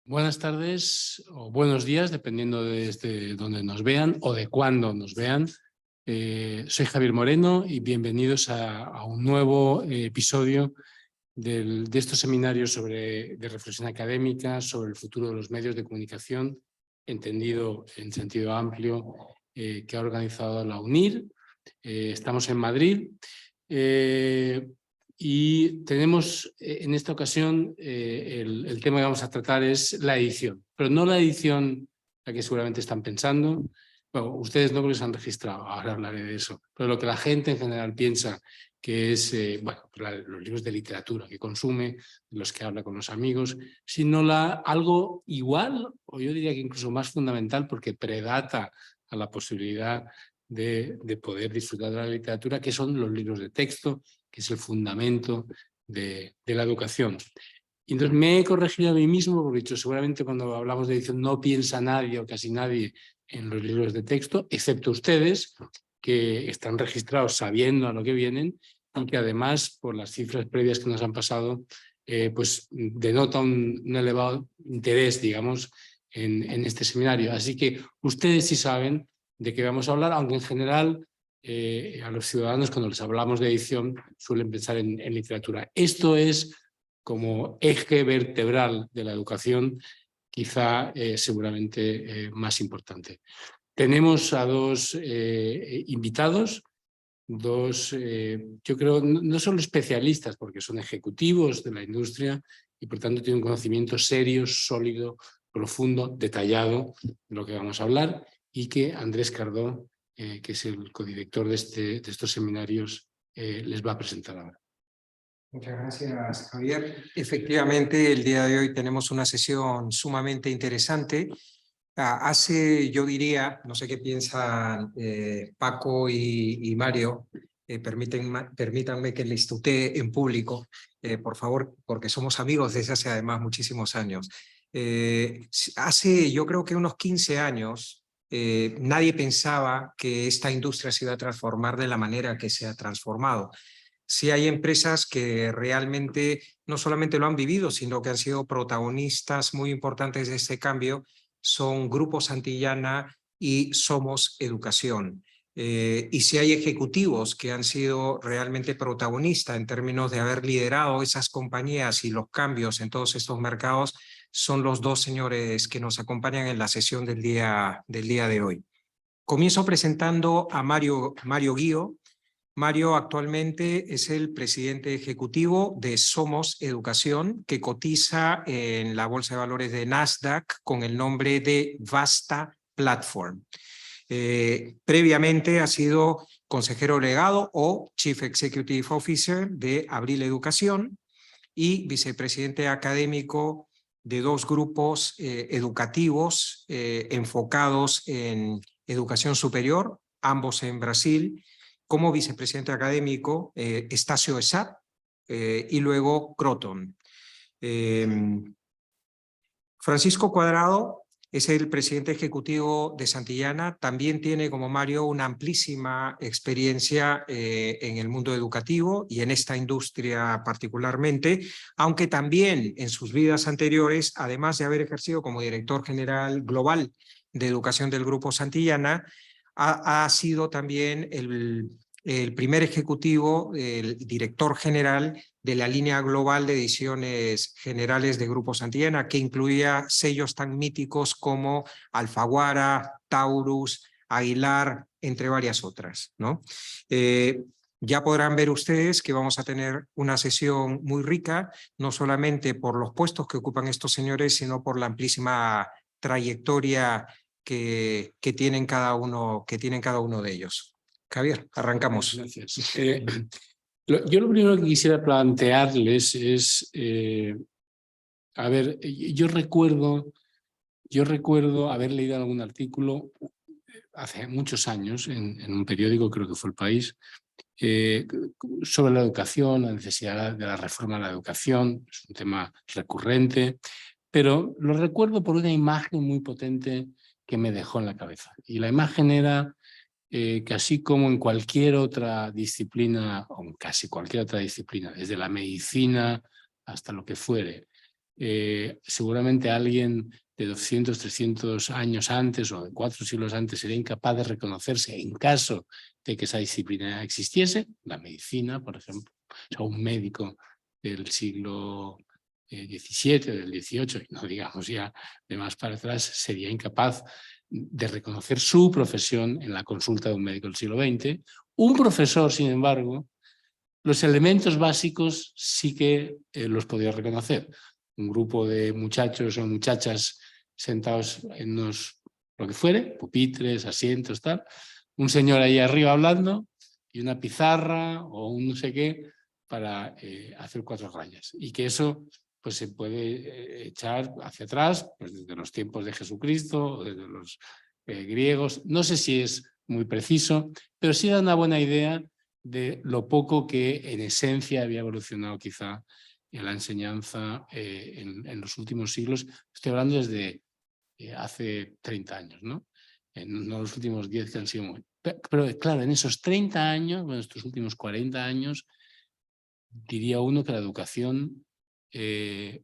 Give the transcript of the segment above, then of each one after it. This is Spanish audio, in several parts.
Buenas tardes o buenos días, dependiendo desde donde nos vean o de cuándo nos vean. Soy Javier Moreno y bienvenidos a un nuevo episodio de estos seminarios de reflexión académica sobre el futuro de los medios de comunicación, entendido en sentido amplio, que ha organizado la UNIR. Estamos en Madrid. Y tenemos en esta ocasión el tema que vamos a tratar es la edición, pero no la edición la que seguramente están pensando. Bueno, ustedes no, porque se han registrado, ahora hablaré de eso, pero lo que la gente en general piensa que es los libros de literatura que consume, los que habla con los amigos, sino algo igual, o yo diría que incluso más fundamental, porque predata a la posibilidad de poder disfrutar de la literatura, que son los libros de texto, que es el fundamento de la educación. Y entonces me he corregido a mí mismo, porque he dicho, seguramente cuando hablamos de edición no piensa nadie o casi nadie en los libros de texto, excepto ustedes, que están registrados sabiendo a lo que vienen y que además, por las cifras previas que nos han pasado, pues denota un elevado interés, digamos, en este seminario. Así que ustedes sí saben de qué vamos a hablar, aunque en general a los ciudadanos cuando les hablamos de edición suelen pensar en literatura. Esto es como eje vertebral de la educación, quizá seguramente más importante. Tenemos a dos invitados, yo creo, no solo especialistas, porque son ejecutivos de la industria y por tanto tienen un conocimiento serio, sólido, profundo, detallado de lo que vamos a hablar, y que Andrés Cardó, que es el codirector de estos seminarios, les va a presentar ahora. Muchas gracias, Javier. Efectivamente, el día de hoy tenemos una sesión sumamente interesante. Yo diría, no sé qué piensan Paco y Mario, permítanme que les tutee en público, por favor, porque somos amigos desde hace además muchísimos años. Hace yo creo que unos 15 años, nadie pensaba que esta industria se iba a transformar de la manera que se ha transformado. Sí hay empresas que realmente no solamente lo han vivido, sino que han sido protagonistas muy importantes de este cambio. Son Grupo Santillana y Somos Educación. Y si hay ejecutivos que han sido realmente protagonistas en términos de haber liderado esas compañías y los cambios en todos estos mercados, son los dos señores que nos acompañan en la sesión del día de hoy. Comienzo presentando a Mario Guío. Mario actualmente es el presidente ejecutivo de Somos Educación, que cotiza en la Bolsa de Valores de Nasdaq con el nombre de Vasta Platform. Previamente ha sido consejero delegado o Chief Executive Officer de Abril Educación y vicepresidente académico de dos grupos educativos enfocados en educación superior, ambos en Brasil. Como vicepresidente académico, Estacio ESAP y luego Croton. Francisco Cuadrado es el presidente ejecutivo de Santillana. También tiene, como Mario, una amplísima experiencia en el mundo educativo y en esta industria particularmente, aunque también en sus vidas anteriores, además de haber ejercido como director general global de educación del Grupo Santillana, ha sido también el primer ejecutivo, el director general de la línea global de ediciones generales de Grupo Santillana, que incluía sellos tan míticos como Alfaguara, Taurus, Aguilar, entre varias otras, ¿no? Ya podrán ver ustedes que vamos a tener una sesión muy rica, no solamente por los puestos que ocupan estos señores, sino por la amplísima trayectoria que tienen cada uno de ellos. Javier, arrancamos. Gracias. Yo lo primero que quisiera plantearles es, a ver, yo recuerdo haber leído algún artículo hace muchos años en un periódico, creo que fue El País, sobre la educación, la necesidad de la reforma de la educación. Es un tema recurrente, pero lo recuerdo por una imagen muy potente que me dejó en la cabeza. Y la imagen era que así como en cualquier otra disciplina, o en casi cualquier otra disciplina, desde la medicina hasta lo que fuere, seguramente alguien de 200, 300 años antes o de 4 siglos antes sería incapaz de reconocerse en caso de que esa disciplina existiese, la medicina, por ejemplo. O sea, un médico del siglo XVII, del XVIII, y no digamos ya de más para atrás, sería incapaz de reconocer su profesión en la consulta de un médico del siglo XX. Un profesor, sin embargo, los elementos básicos sí que los podía reconocer. Un grupo de muchachos o muchachas sentados en lo que fuere, pupitres, asientos, tal. Un señor ahí arriba hablando y una pizarra o un no sé qué para hacer 4 rayas. Y que eso pues, se puede echar hacia atrás, pues, desde los tiempos de Jesucristo, desde los griegos. No sé si es muy preciso, pero sí da una buena idea de lo poco que en esencia había evolucionado quizá en la enseñanza en los últimos siglos. Estoy hablando desde hace 30 años, ¿no? No los últimos 10 que han sido muy... Pero claro, en esos 30 años, bueno, estos últimos 40 años, diría uno que la educación es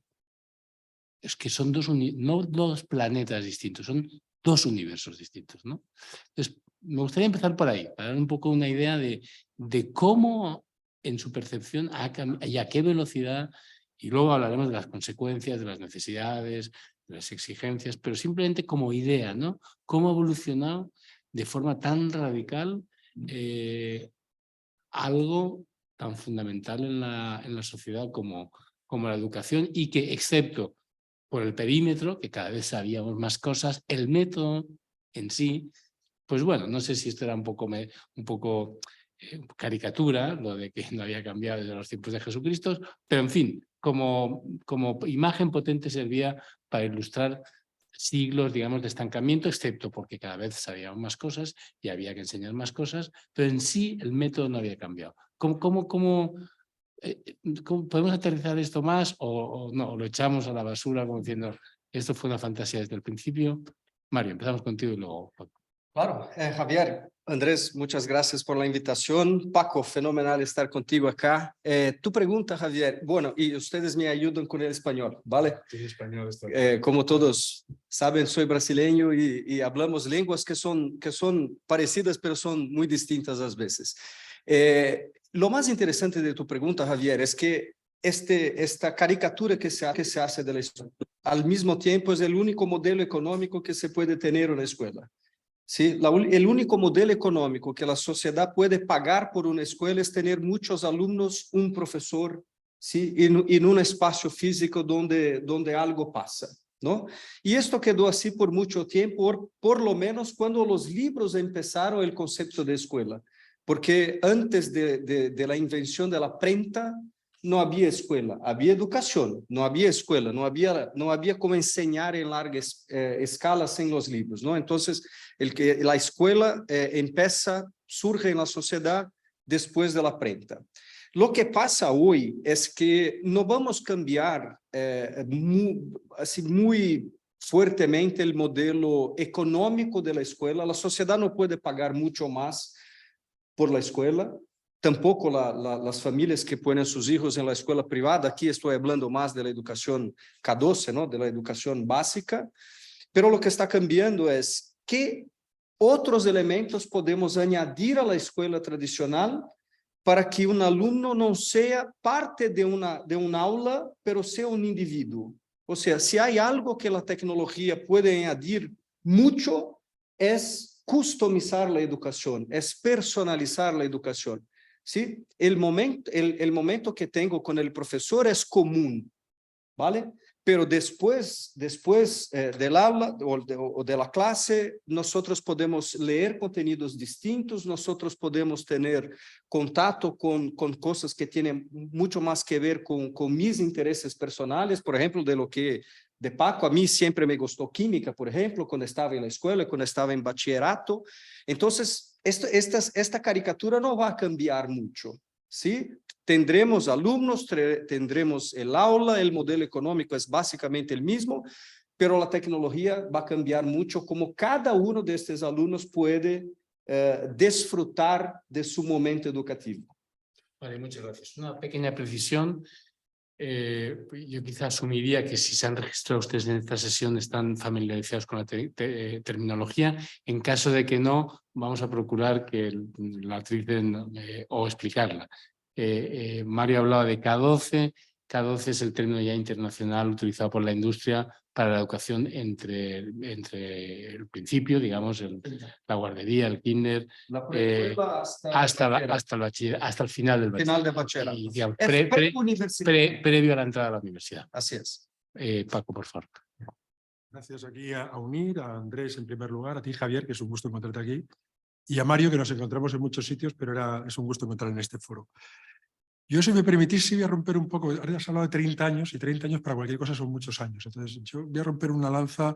que son no 2 planetas distintos, son 2 universos distintos, ¿no? Entonces, me gustaría empezar por ahí, para dar un poco una idea de cómo en su percepción y a qué velocidad, y luego hablaremos de las consecuencias, de las necesidades, de las exigencias, pero simplemente como idea, ¿no? Cómo ha evolucionado de forma tan radical algo tan fundamental en la sociedad como la educación, y que, excepto por el perímetro, que cada vez sabíamos más cosas, el método en sí, pues bueno, no sé si esto era un poco caricatura, lo de que no había cambiado desde los tiempos de Jesucristo, pero en fin, como imagen potente servía para ilustrar siglos, digamos, de estancamiento, excepto porque cada vez sabíamos más cosas y había que enseñar más cosas, pero en sí el método no había cambiado. ¿Cómo podemos aterrizar esto más o no? ¿O lo echamos a la basura como diciendo, esto fue una fantasía desde el principio? Mario, empezamos contigo y luego... Claro, Javier, Andrés, muchas gracias por la invitación. Paco, fenomenal estar contigo acá. Tu pregunta, Javier, bueno, y ustedes me ayudan con el español, ¿vale? Sí, español está como todos saben, soy brasileño y hablamos lenguas que son parecidas, pero son muy distintas a veces. Lo más interesante de tu pregunta, Javier, es que esta caricatura que se hace de la escuela, al mismo tiempo es el único modelo económico que se puede tener en la escuela. ¿Sí? El único modelo económico que la sociedad puede pagar por una escuela es tener muchos alumnos, un profesor, ¿sí? en un espacio físico donde algo pasa, ¿no? Y esto quedó así por mucho tiempo, por lo menos cuando los libros empezaron el concepto de escuela, porque antes de la invención de la prenta, no había escuela, había educación, no había escuela, no había como enseñar en larga escala sin los libros, ¿no? Entonces, la escuela surge en la sociedad después de la prenta. Lo que pasa hoy es que no vamos a cambiar muy fuertemente el modelo económico de la escuela. La sociedad no puede pagar mucho más por la escuela. Tampoco las familias que ponen a sus hijos en la escuela privada. Aquí estoy hablando más de la educación K12, ¿no? De la educación básica. Pero lo que está cambiando es qué otros elementos podemos añadir a la escuela tradicional para que un alumno no sea parte de una aula, pero sea un individuo. O sea, si hay algo que la tecnología puede añadir mucho, es customizar la educación, es personalizar la educación. ¿Sí? El momento que tengo con el profesor es común, ¿vale? Pero después del aula o de la clase, nosotros podemos leer contenidos distintos, nosotros podemos tener contacto con cosas que tienen mucho más que ver con mis intereses personales, por ejemplo, de Paco. A mí siempre me gustó química, por ejemplo, cuando estaba en la escuela, cuando estaba en bachillerato. Entonces, esta caricatura no va a cambiar mucho, ¿sí? Tendremos alumnos, tendremos el aula, el modelo económico es básicamente el mismo, pero la tecnología va a cambiar mucho como cada uno de estos alumnos puede disfrutar de su momento educativo. Vale, muchas gracias. Una pequeña precisión. yo quizá asumiría que si se han registrado ustedes en esta sesión están familiarizados con la terminología. En caso de que no, vamos a procurar que la utilicen o explicarla. Mario hablaba de K12. K12 es el término ya internacional utilizado por la industria para la educación entre el principio, digamos, la guardería, el kinder, hasta el final del bachillerato. Y, digamos, previo a la entrada a la universidad. Así es. Paco, por favor. Gracias aquí a UNIR, a Andrés en primer lugar, a ti Javier, que es un gusto encontrarte aquí, y a Mario, que nos encontramos en muchos sitios, pero es un gusto encontrar en este foro. Yo, si me permitís, sí voy a romper un poco, ahora has hablado de 30 años, y 30 años para cualquier cosa son muchos años. Entonces, yo voy a romper una lanza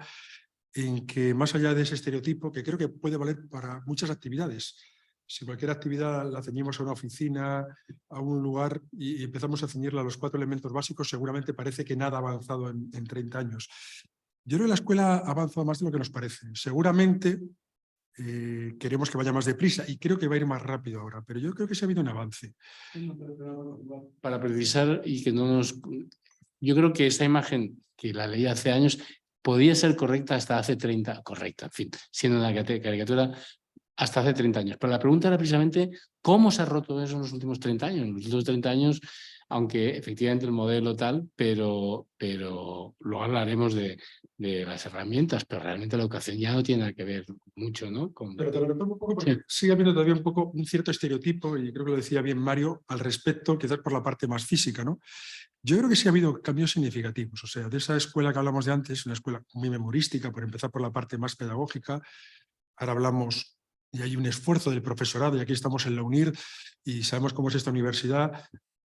en que, más allá de ese estereotipo, que creo que puede valer para muchas actividades. Si cualquier actividad la ceñimos a una oficina, a un lugar, y empezamos a ceñirla a los 4 elementos básicos, seguramente parece que nada ha avanzado en 30 años. Yo creo que la escuela ha avanzado más de lo que nos parece. Seguramente queremos que vaya más deprisa y creo que va a ir más rápido ahora, pero yo creo que sí ha habido un avance. Para precisar y que no nos... Yo creo que esa imagen que la leí hace años podía ser correcta hasta hace 30, correcta, en fin, siendo una caricatura hasta hace 30 años. Pero la pregunta era precisamente cómo se ha roto eso en los últimos 30 años. En los últimos 30 años, aunque efectivamente el modelo tal, pero luego hablaremos de las herramientas, pero realmente la educación ya no tiene nada que ver mucho, ¿no? Pero te lo retomo un poco porque sigue habiendo todavía un poco un cierto estereotipo, y creo que lo decía bien Mario, al respecto, quizás por la parte más física, ¿no? Yo creo que sí ha habido cambios significativos. O sea, de esa escuela que hablamos de antes, una escuela muy memorística, por empezar por la parte más pedagógica, ahora hablamos, y hay un esfuerzo del profesorado, y aquí estamos en la UNIR, y sabemos cómo es esta universidad,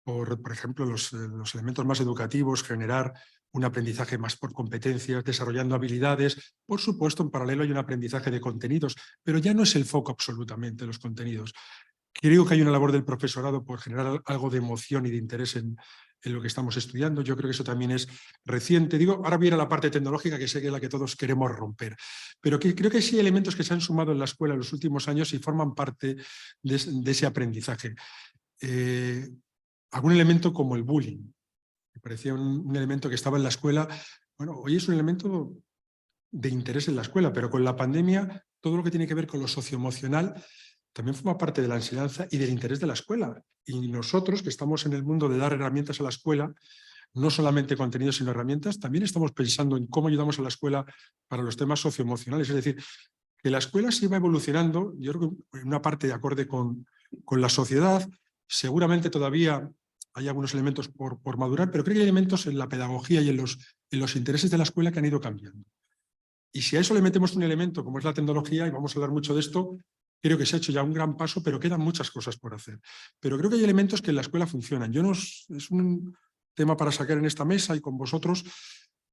por ejemplo, los elementos más educativos, generar un aprendizaje más por competencias, desarrollando habilidades. Por supuesto, en paralelo hay un aprendizaje de contenidos, pero ya no es el foco absolutamente los contenidos. Creo que hay una labor del profesorado por generar algo de emoción y de interés en lo que estamos estudiando. Yo creo que eso también es reciente. Digo, ahora viene la parte tecnológica, que sé que es la que todos queremos romper. Pero creo que sí hay elementos que se han sumado en la escuela en los últimos años y forman parte de ese aprendizaje. Algún elemento como el bullying. Me parecía un elemento que estaba en la escuela. Bueno, hoy es un elemento de interés en la escuela, pero con la pandemia todo lo que tiene que ver con lo socioemocional también forma parte de la enseñanza y del interés de la escuela. Y nosotros, que estamos en el mundo de dar herramientas a la escuela, no solamente contenidos sino herramientas, también estamos pensando en cómo ayudamos a la escuela para los temas socioemocionales. Es decir, que la escuela se va evolucionando, yo creo que en una parte de acorde con la sociedad. Seguramente todavía hay algunos elementos por madurar, pero creo que hay elementos en la pedagogía y en los intereses de la escuela que han ido cambiando. Y si a eso le metemos un elemento como es la tecnología, y vamos a hablar mucho de esto, creo que se ha hecho ya un gran paso, pero quedan muchas cosas por hacer. Pero creo que hay elementos que en la escuela funcionan. Es un tema para sacar en esta mesa y con vosotros,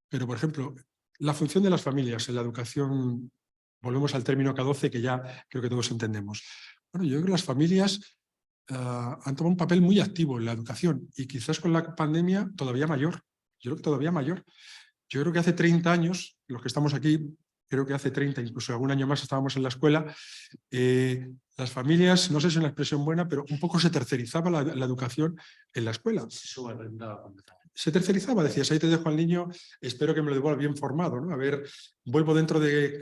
pero por ejemplo, la función de las familias en la educación, volvemos al término K12 que ya creo que todos entendemos. Bueno, yo creo que las familias han tomado un papel muy activo en la educación y quizás con la pandemia todavía mayor. Yo creo que todavía mayor. Yo creo que hace 30 años, los que estamos aquí, creo que hace 30, incluso algún año más estábamos en la escuela, las familias, no sé si es una expresión buena, pero un poco se tercerizaba la educación en la escuela. Se tercerizaba, decías, ahí te dejo al niño, espero que me lo devuelva bien formado, ¿no? A ver, vuelvo dentro de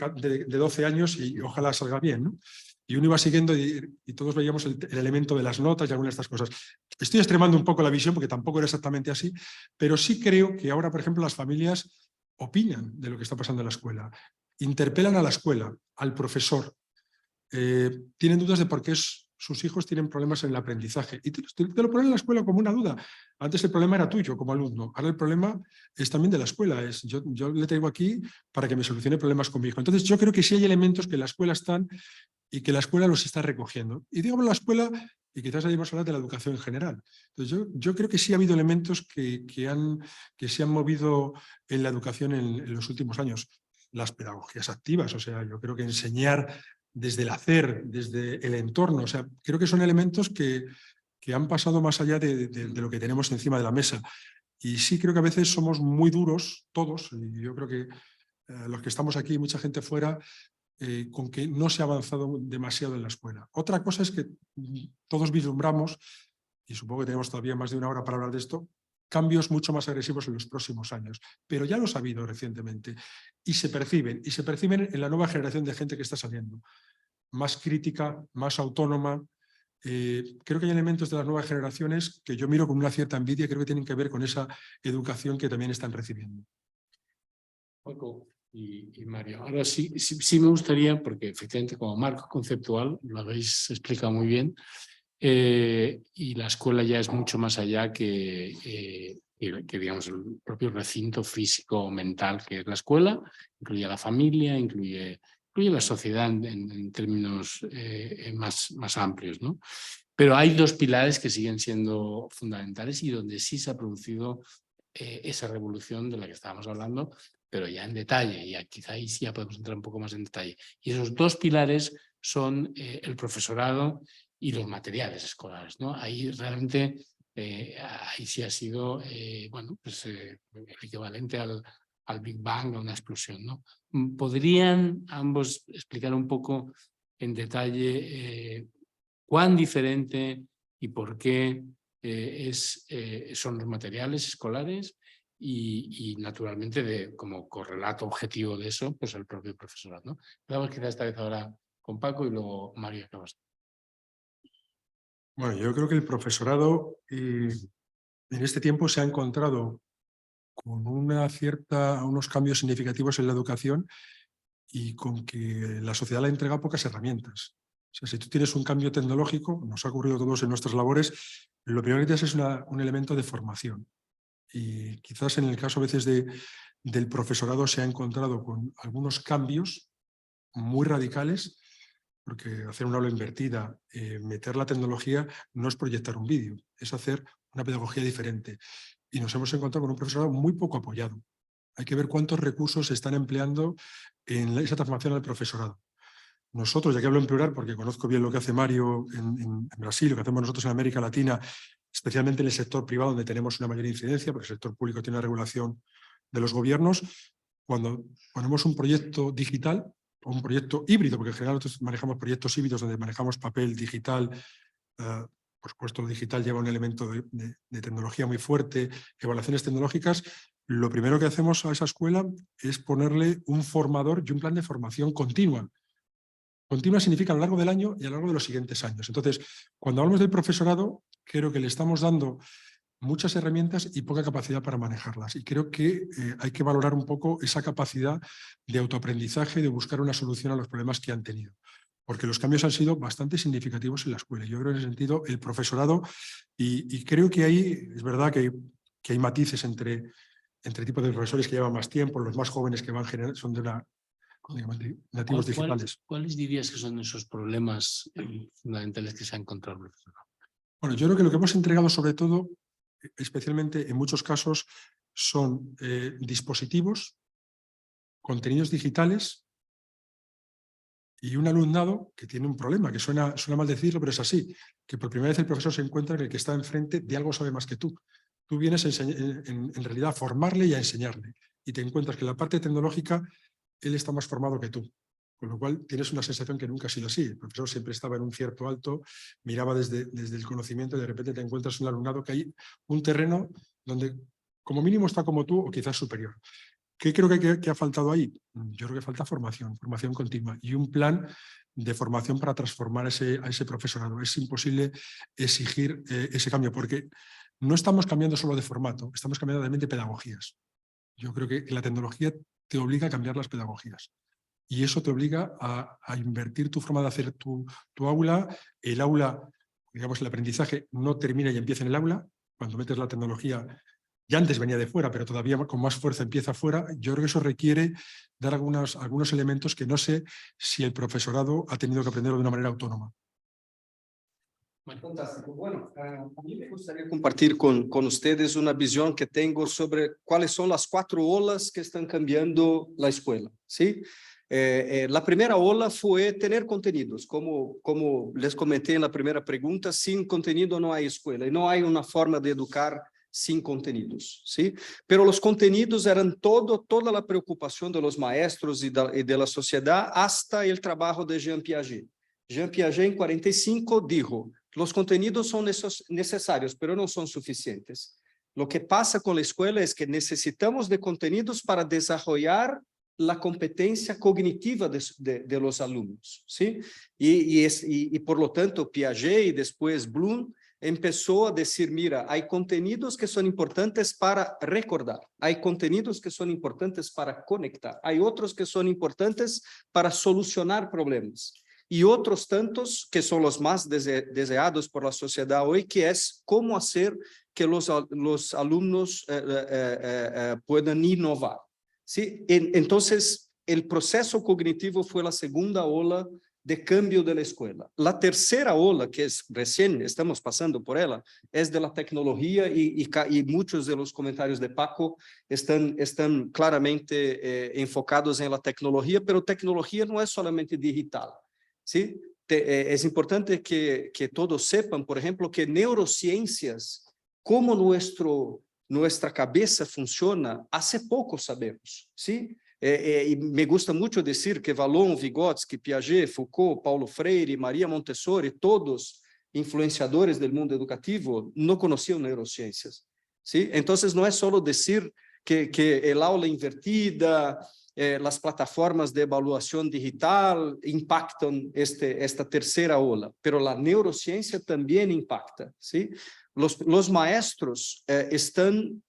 12 años y ojalá salga bien, ¿no? Y uno iba siguiendo y todos veíamos el elemento de las notas y algunas de estas cosas. Estoy extremando un poco la visión porque tampoco era exactamente así, pero sí creo que ahora, por ejemplo, las familias opinan de lo que está pasando en la escuela, interpelan a la escuela, al profesor, tienen dudas de por qué sus hijos tienen problemas en el aprendizaje y te lo ponen en la escuela como una duda. Antes el problema era tuyo como alumno, ahora el problema es también de la escuela. Yo le traigo aquí para que me solucione problemas con mi hijo. Entonces yo creo que sí hay elementos que en la escuela están y que la escuela los está recogiendo. Y digo la escuela, y quizás hayamos hablado de la educación en general. Entonces yo creo que sí ha habido elementos que se han movido en la educación en los últimos años. Las pedagogías activas, o sea, yo creo que enseñar desde el hacer, desde el entorno, o sea, creo que son elementos que han pasado más allá de lo que tenemos encima de la mesa. Y sí creo que a veces somos muy duros, todos, y yo creo que los que estamos aquí, mucha gente fuera, con que no se ha avanzado demasiado en la escuela. Otra cosa es que todos vislumbramos, y supongo que tenemos todavía más de una hora para hablar de esto, cambios mucho más agresivos en los próximos años, pero ya los ha habido recientemente y se perciben en la nueva generación de gente que está saliendo, más crítica, más autónoma. Creo que hay elementos de las nuevas generaciones que yo miro con una cierta envidia, creo que tienen que ver con esa educación que también están recibiendo. Paco y Mario, ahora sí me gustaría, porque efectivamente como marco conceptual lo habéis explicado muy bien, y la escuela ya es mucho más allá que digamos el propio recinto físico o mental que es la escuela, incluye a la familia, incluye la sociedad en términos más amplios, ¿no? Pero hay dos pilares que siguen siendo fundamentales y donde sí se ha producido esa revolución de la que estábamos hablando, pero ya en detalle, y quizá ahí sí ya podemos entrar un poco más en detalle. Y esos dos pilares son el profesorado y los materiales escolares, ¿no? Ahí realmente, ahí sí ha sido, bueno, pues el equivalente al Big Bang, a una explosión, ¿no? ¿Podrían ambos explicar un poco en detalle cuán diferente y por qué son los materiales escolares y naturalmente como correlato objetivo de eso, pues el propio profesorado, ¿no? Vamos quizás esta vez ahora con Paco y luego Mario acabas. Bueno, yo creo que el profesorado en este tiempo se ha encontrado con unos cambios significativos en la educación y con que la sociedad le entrega pocas herramientas. O sea, si tú tienes un cambio tecnológico, nos ha ocurrido a todos en nuestras labores, lo primero que tienes es un elemento de formación. Y quizás en el caso a veces del profesorado se ha encontrado con algunos cambios muy radicales, porque hacer una aula invertida, meter la tecnología, no es proyectar un vídeo, es hacer una pedagogía diferente. Y nos hemos encontrado con un profesorado muy poco apoyado. Hay que ver cuántos recursos se están empleando en esa transformación al profesorado. Nosotros, ya que hablo en plural porque conozco bien lo que hace Mario en Brasil, lo que hacemos nosotros en América Latina, especialmente en el sector privado donde tenemos una mayor incidencia, porque el sector público tiene una regulación de los gobiernos, cuando ponemos un proyecto digital o un proyecto híbrido, porque en general nosotros manejamos proyectos híbridos donde manejamos papel digital, por supuesto lo digital lleva un elemento de tecnología muy fuerte, evaluaciones tecnológicas, lo primero que hacemos a esa escuela es ponerle un formador y un plan de formación continua. Continua significa a lo largo del año y a lo largo de los siguientes años. Entonces, cuando hablamos del profesorado, creo que le estamos dando muchas herramientas y poca capacidad para manejarlas. Y creo que hay que valorar un poco esa capacidad de autoaprendizaje y de buscar una solución a los problemas que han tenido. Porque los cambios han sido bastante significativos en la escuela. Yo creo en ese sentido el profesorado, y creo que ahí es verdad que hay matices entre tipos de profesores que llevan más tiempo, los más jóvenes que van generando, son de nativos digitales. ¿Cuáles dirías que son esos problemas fundamentales que se ha encontrado el profesorado? Bueno, yo creo que lo que hemos entregado sobre todo, especialmente en muchos casos, son dispositivos, contenidos digitales y un alumnado que tiene un problema, que suena mal decirlo, pero es así, que por primera vez el profesor se encuentra en el que está enfrente de algo sabe más que tú. Tú vienes en realidad a formarle y a enseñarle, y te encuentras que en la parte tecnológica él está más formado que tú, con lo cual tienes una sensación que nunca ha sido así. El profesor siempre estaba en un cierto alto, miraba desde el conocimiento y de repente te encuentras un alumnado que hay un terreno donde como mínimo está como tú o quizás superior. ¿Qué creo que ha faltado ahí? Yo creo que falta formación continua y un plan de formación para transformar a ese profesorado. Es imposible exigir ese cambio porque no estamos cambiando solo de formato, estamos cambiando también de pedagogías. Yo creo que la tecnología te obliga a cambiar las pedagogías y eso te obliga a invertir tu forma de hacer tu aula. El aula, digamos, el aprendizaje no termina y empieza en el aula. Cuando metes la tecnología, ya antes venía de fuera, pero todavía con más fuerza empieza afuera. Yo creo que eso requiere dar algunos elementos que no sé si el profesorado ha tenido que aprenderlo de una manera autónoma. Fantástico. Bueno, a mí me gustaría compartir con ustedes una visión que tengo sobre cuáles son las 4 olas que están cambiando la escuela, ¿sí? La primera ola fue tener contenidos, como les comenté en la primera pregunta, sin contenido no hay escuela y no hay una forma de educar sin contenidos, ¿sí? Pero los contenidos eran toda la preocupación de los maestros y de la sociedad hasta el trabajo de Jean Piaget. Jean Piaget en 45 dijo: los contenidos son necesarios, pero no son suficientes. Lo que pasa con la escuela es que necesitamos de contenidos para desarrollar la competencia cognitiva de los alumnos, ¿sí? Y por lo tanto, Piaget y después Bloom empezó a decir, mira, hay contenidos que son importantes para recordar, hay contenidos que son importantes para conectar, hay otros que son importantes para solucionar problemas, y otros tantos que son los más deseados por la sociedad hoy, que es cómo hacer que los alumnos puedan innovar. ¿Sí? Entonces, el proceso cognitivo fue la segunda ola de cambio de la escuela. La tercera ola, que es recién estamos pasando por ella, es de la tecnología y muchos de los comentarios de Paco están claramente enfocados en la tecnología, pero tecnología no es solamente digital, ¿sí? Es importante que todos sepan, por ejemplo, que neurociencias, cómo nuestra cabeza funciona, hace poco sabemos, ¿sí? Y me gusta mucho decir que Vallon, Vygotsky, Piaget, Foucault, Paulo Freire, Maria Montessori, todos influenciadores del mundo educativo, no conocían neurociencias, ¿sí? Entonces no es solo decir que el aula invertida, las plataformas de evaluación digital impactan esta tercera ola, pero la neurociencia también impacta, ¿sí? Los maestros están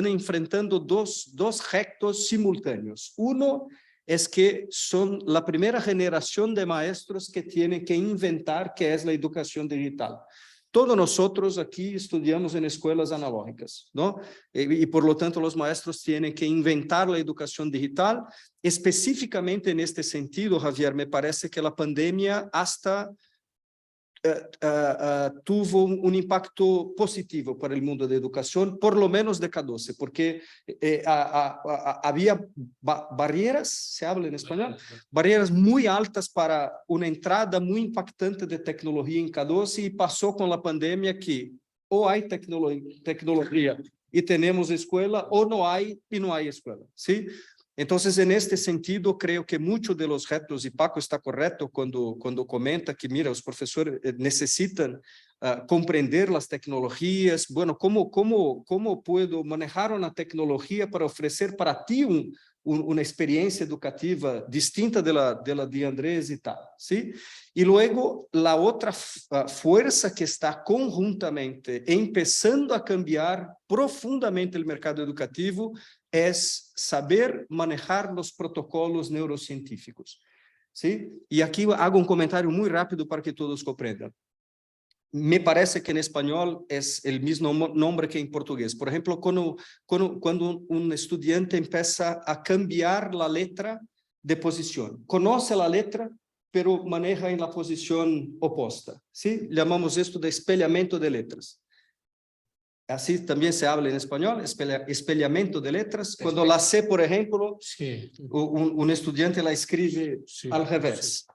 enfrentando dos retos simultáneos. Uno es que son la primera generación de maestros que tienen que inventar qué es la educación digital. Todos nosotros aquí estudiamos en escuelas analógicas, ¿no? Y por lo tanto los maestros tienen que inventar la educación digital. Específicamente en este sentido, Javier, me parece que la pandemia hasta tuvo un impacto positivo para el mundo de educación, por lo menos de K12, porque había barreras, se habla en español, barreras muy altas para una entrada muy impactante de tecnología en K12, y pasó con la pandemia que o hay tecnología y tenemos escuela, o no hay y no hay escuela, ¿sí? Entonces, en este sentido, creo que muchos de los retos, y Paco está correcto cuando comenta que, mira, los profesores necesitan comprender las tecnologías. Bueno, ¿cómo puedo manejar una tecnología para ofrecer para ti una experiencia educativa distinta de la de Andrés y tal, ¿sí? Y luego, la otra fuerza que está conjuntamente empezando a cambiar profundamente el mercado educativo es saber manejar los protocolos neurocientíficos, ¿sí? Y aquí hago un comentario muy rápido para que todos comprendan. Me parece que en español es el mismo nombre que en portugués. Por ejemplo, cuando un estudiante empieza a cambiar la letra de posición, conoce la letra, pero maneja en la posición opuesta, ¿sí? Llamamos esto de espelhamento de letras. Así también se habla en español, espelhamento de letras. Cuando la C, por ejemplo, sí. un estudiante la escribe al revés.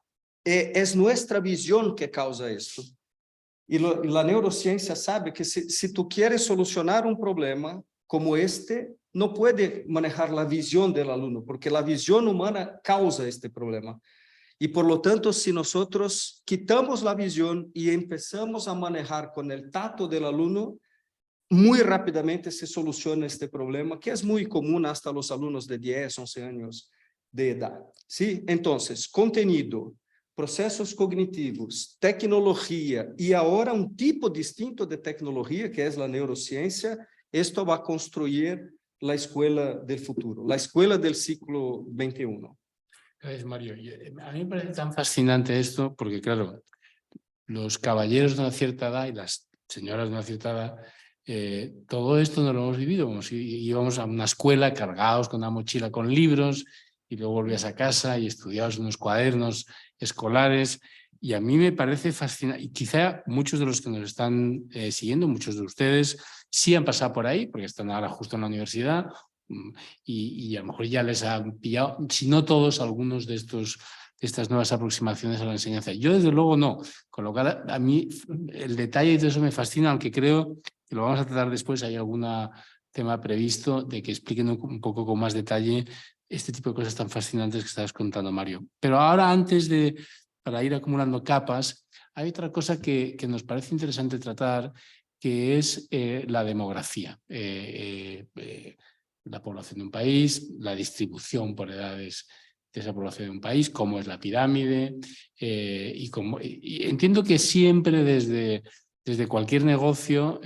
Sí. Es nuestra visión que causa esto. Y la neurociencia sabe que si tú quieres solucionar un problema como este, no puede manejar la visión del alumno, porque la visión humana causa este problema. Y por lo tanto, si nosotros quitamos la visión y empezamos a manejar con el tacto del alumno, muy rápidamente se soluciona este problema, que es muy común hasta los alumnos de 10, 11 años de edad, ¿sí? Entonces, contenido, procesos cognitivos, tecnología y ahora un tipo distinto de tecnología, que es la neurociencia, esto va a construir la escuela del futuro, la escuela del siglo XXI. Gracias, Mario. A mí me parece tan fascinante esto, porque claro, los caballeros de una cierta edad y las señoras de una cierta edad, todo esto no lo hemos vivido, como si íbamos a una escuela cargados con una mochila con libros y luego volvías a casa y estudiabas unos cuadernos escolares, y a mí me parece fascinante, y quizá muchos de los que nos están siguiendo, muchos de ustedes sí han pasado por ahí, porque están ahora justo en la universidad, y a lo mejor ya les han pillado, si no todos, algunos de estas nuevas aproximaciones a la enseñanza. Yo desde luego no, con lo cual a mí el detalle y todo eso me fascina, aunque creo que lo vamos a tratar después, hay algún tema previsto de que expliquen un poco con más detalle este tipo de cosas tan fascinantes que estabas contando, Mario. Pero ahora, para ir acumulando capas, hay otra cosa que nos parece interesante tratar, que es la demografía. La población de un país, la distribución por edades de esa población de un país, cómo es la pirámide, y entiendo que siempre desde cualquier negocio,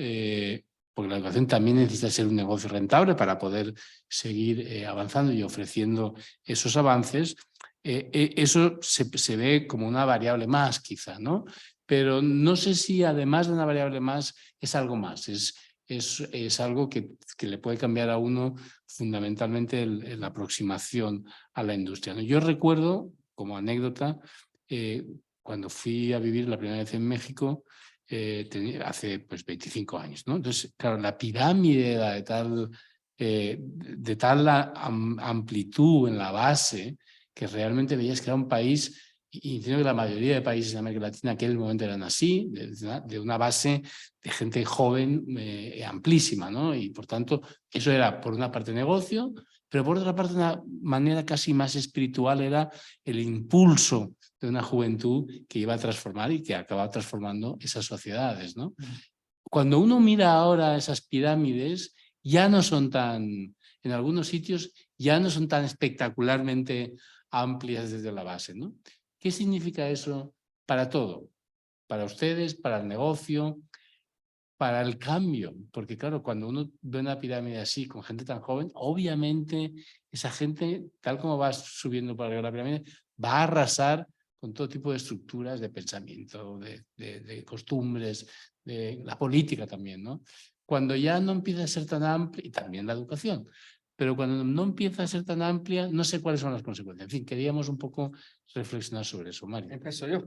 porque la educación también necesita ser un negocio rentable para poder seguir avanzando y ofreciendo esos avances, eso se ve como una variable más quizá, ¿no? Pero no sé si además de una variable más es algo más, es algo que le puede cambiar a uno fundamentalmente la aproximación a la industria, ¿no? Yo recuerdo, como anécdota, cuando fui a vivir la primera vez en México, hace pues 25 años, ¿no? Entonces, claro, la pirámide era de tal amplitud en la base que realmente veías que era un país, y entiendo que la mayoría de países de América Latina en aquel momento eran así, de una base de gente joven amplísima, ¿no? Y por tanto, eso era por una parte negocio, pero por otra parte, de una manera casi más espiritual, era el impulso de una juventud que iba a transformar y que acaba transformando esas sociedades, ¿no? Cuando uno mira ahora esas pirámides, ya no son en algunos sitios, ya no son tan espectacularmente amplias desde la base, ¿no? ¿Qué significa eso para todo? Para ustedes, para el negocio, para el cambio. Porque claro, cuando uno ve una pirámide así, con gente tan joven, obviamente esa gente, tal como va subiendo por la pirámide, va a arrasar con todo tipo de estructuras de pensamiento, de costumbres, de la política también, ¿no? Cuando ya no empieza a ser tan amplia, y también la educación, pero cuando no empieza a ser tan amplia, no sé cuáles son las consecuencias. En fin, queríamos un poco reflexionar sobre eso, Mario. Empiezo yo.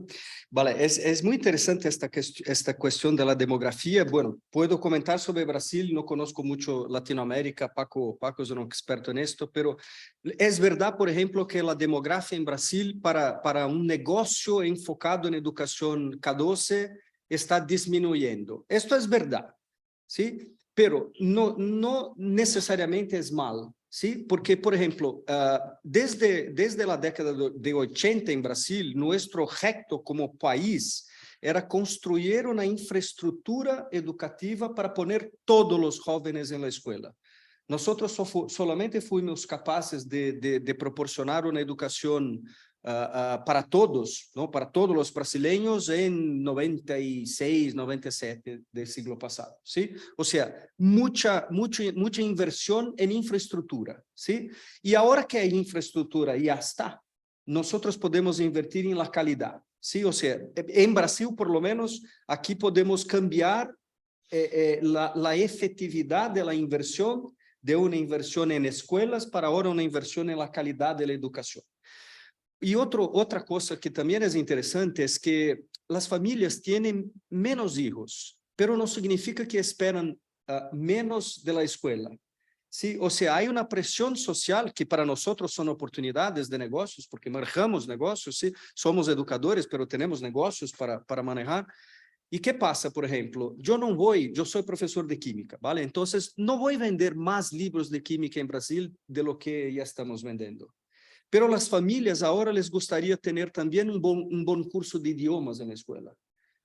Vale, es muy interesante esta cuestión de la demografía. Bueno, puedo comentar sobre Brasil, no conozco mucho Latinoamérica, Paco es un experto en esto, pero es verdad, por ejemplo, que la demografía en Brasil para un negocio enfocado en educación K12 está disminuyendo. Esto es verdad, ¿sí? Pero no necesariamente es mal, ¿sí? Porque, por ejemplo, desde la década de 80 en Brasil, nuestro reto como país era construir una infraestructura educativa para poner todos los jóvenes en la escuela. Nosotros solamente fuimos capaces de proporcionar una educación para todos, ¿no? Para todos los brasileños en 96, 97 del siglo pasado, ¿sí? O sea, mucha inversión en infraestructura, ¿sí? Y ahora que hay infraestructura ya está, nosotros podemos invertir en la calidad, ¿sí? O sea, en Brasil, por lo menos, aquí podemos cambiar la efectividad de la inversión, de una inversión en escuelas para ahora una inversión en la calidad de la educación. Y otra cosa que también es interesante es que las familias tienen menos hijos, pero no significa que esperan menos de la escuela. ¿Sí? O sea, hay una presión social que para nosotros son oportunidades de negocios, porque manejamos negocios, ¿sí? Somos educadores, pero tenemos negocios para manejar. ¿Y qué pasa, por ejemplo? Yo soy profesor de química, ¿vale? Entonces, no voy a vender más libros de química en Brasil de lo que ya estamos vendiendo. Pero las familias ahora les gustaría tener también un buen curso de idiomas en la escuela.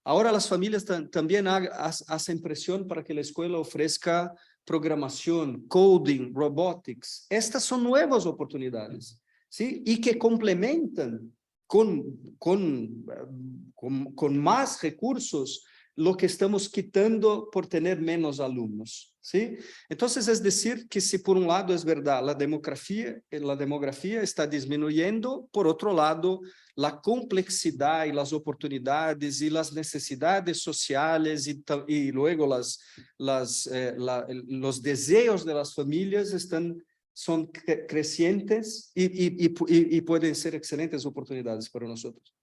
Ahora las familias también hacen presión para que la escuela ofrezca programación, coding, robotics. Estas son nuevas oportunidades, ¿sí? Y que complementan con más recursos lo que estamos quitando por tener menos alumnos, ¿sí? Entonces, es decir, que si por un lado es verdad, la demografía está disminuyendo, por otro lado, la complejidad y las oportunidades y las necesidades sociales y luego los deseos de las familias son crecientes y pueden ser excelentes oportunidades para nosotros.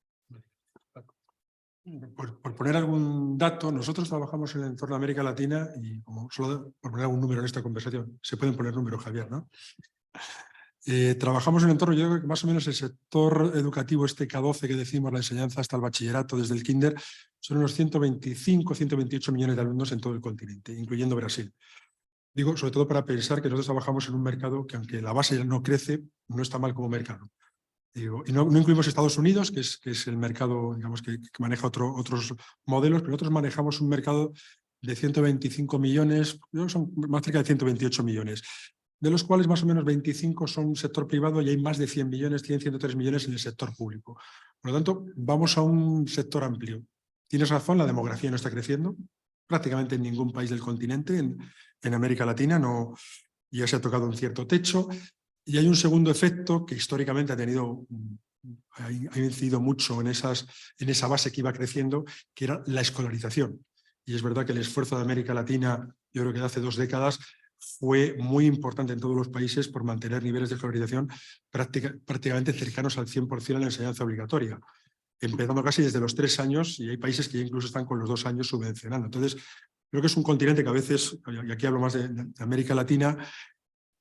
Por poner algún dato, nosotros trabajamos en el entorno de América Latina y como solo por poner algún número en esta conversación, se pueden poner números, Javier, ¿no? Trabajamos en el entorno, yo creo que más o menos el sector educativo, este K12 que decimos, la enseñanza hasta el bachillerato, desde el kinder, son unos 125, 128 millones de alumnos en todo el continente, incluyendo Brasil. Digo, sobre todo para pensar que nosotros trabajamos en un mercado que, aunque la base ya no crece, no está mal como mercado. Digo, y no incluimos Estados Unidos, que es el mercado, digamos, que maneja otros modelos, pero nosotros manejamos un mercado de 125 millones, creo que son más cerca de 128 millones, de los cuales más o menos 25 son sector privado y hay más de 100 millones, 103 millones en el sector público. Por lo tanto, vamos a un sector amplio. Tienes razón, la demografía no está creciendo, prácticamente en ningún país del continente, en América Latina no, ya se ha tocado un cierto techo, y hay un segundo efecto que históricamente ha incidido mucho en esa base que iba creciendo, que era la escolarización. Y es verdad que el esfuerzo de América Latina, yo creo que de hace 2 décadas, fue muy importante en todos los países por mantener niveles de escolarización prácticamente cercanos al 100% en la enseñanza obligatoria, empezando casi desde los 3 años, y hay países que incluso están con los 2 años subvencionando. Entonces, creo que es un continente que a veces, y aquí hablo más de América Latina,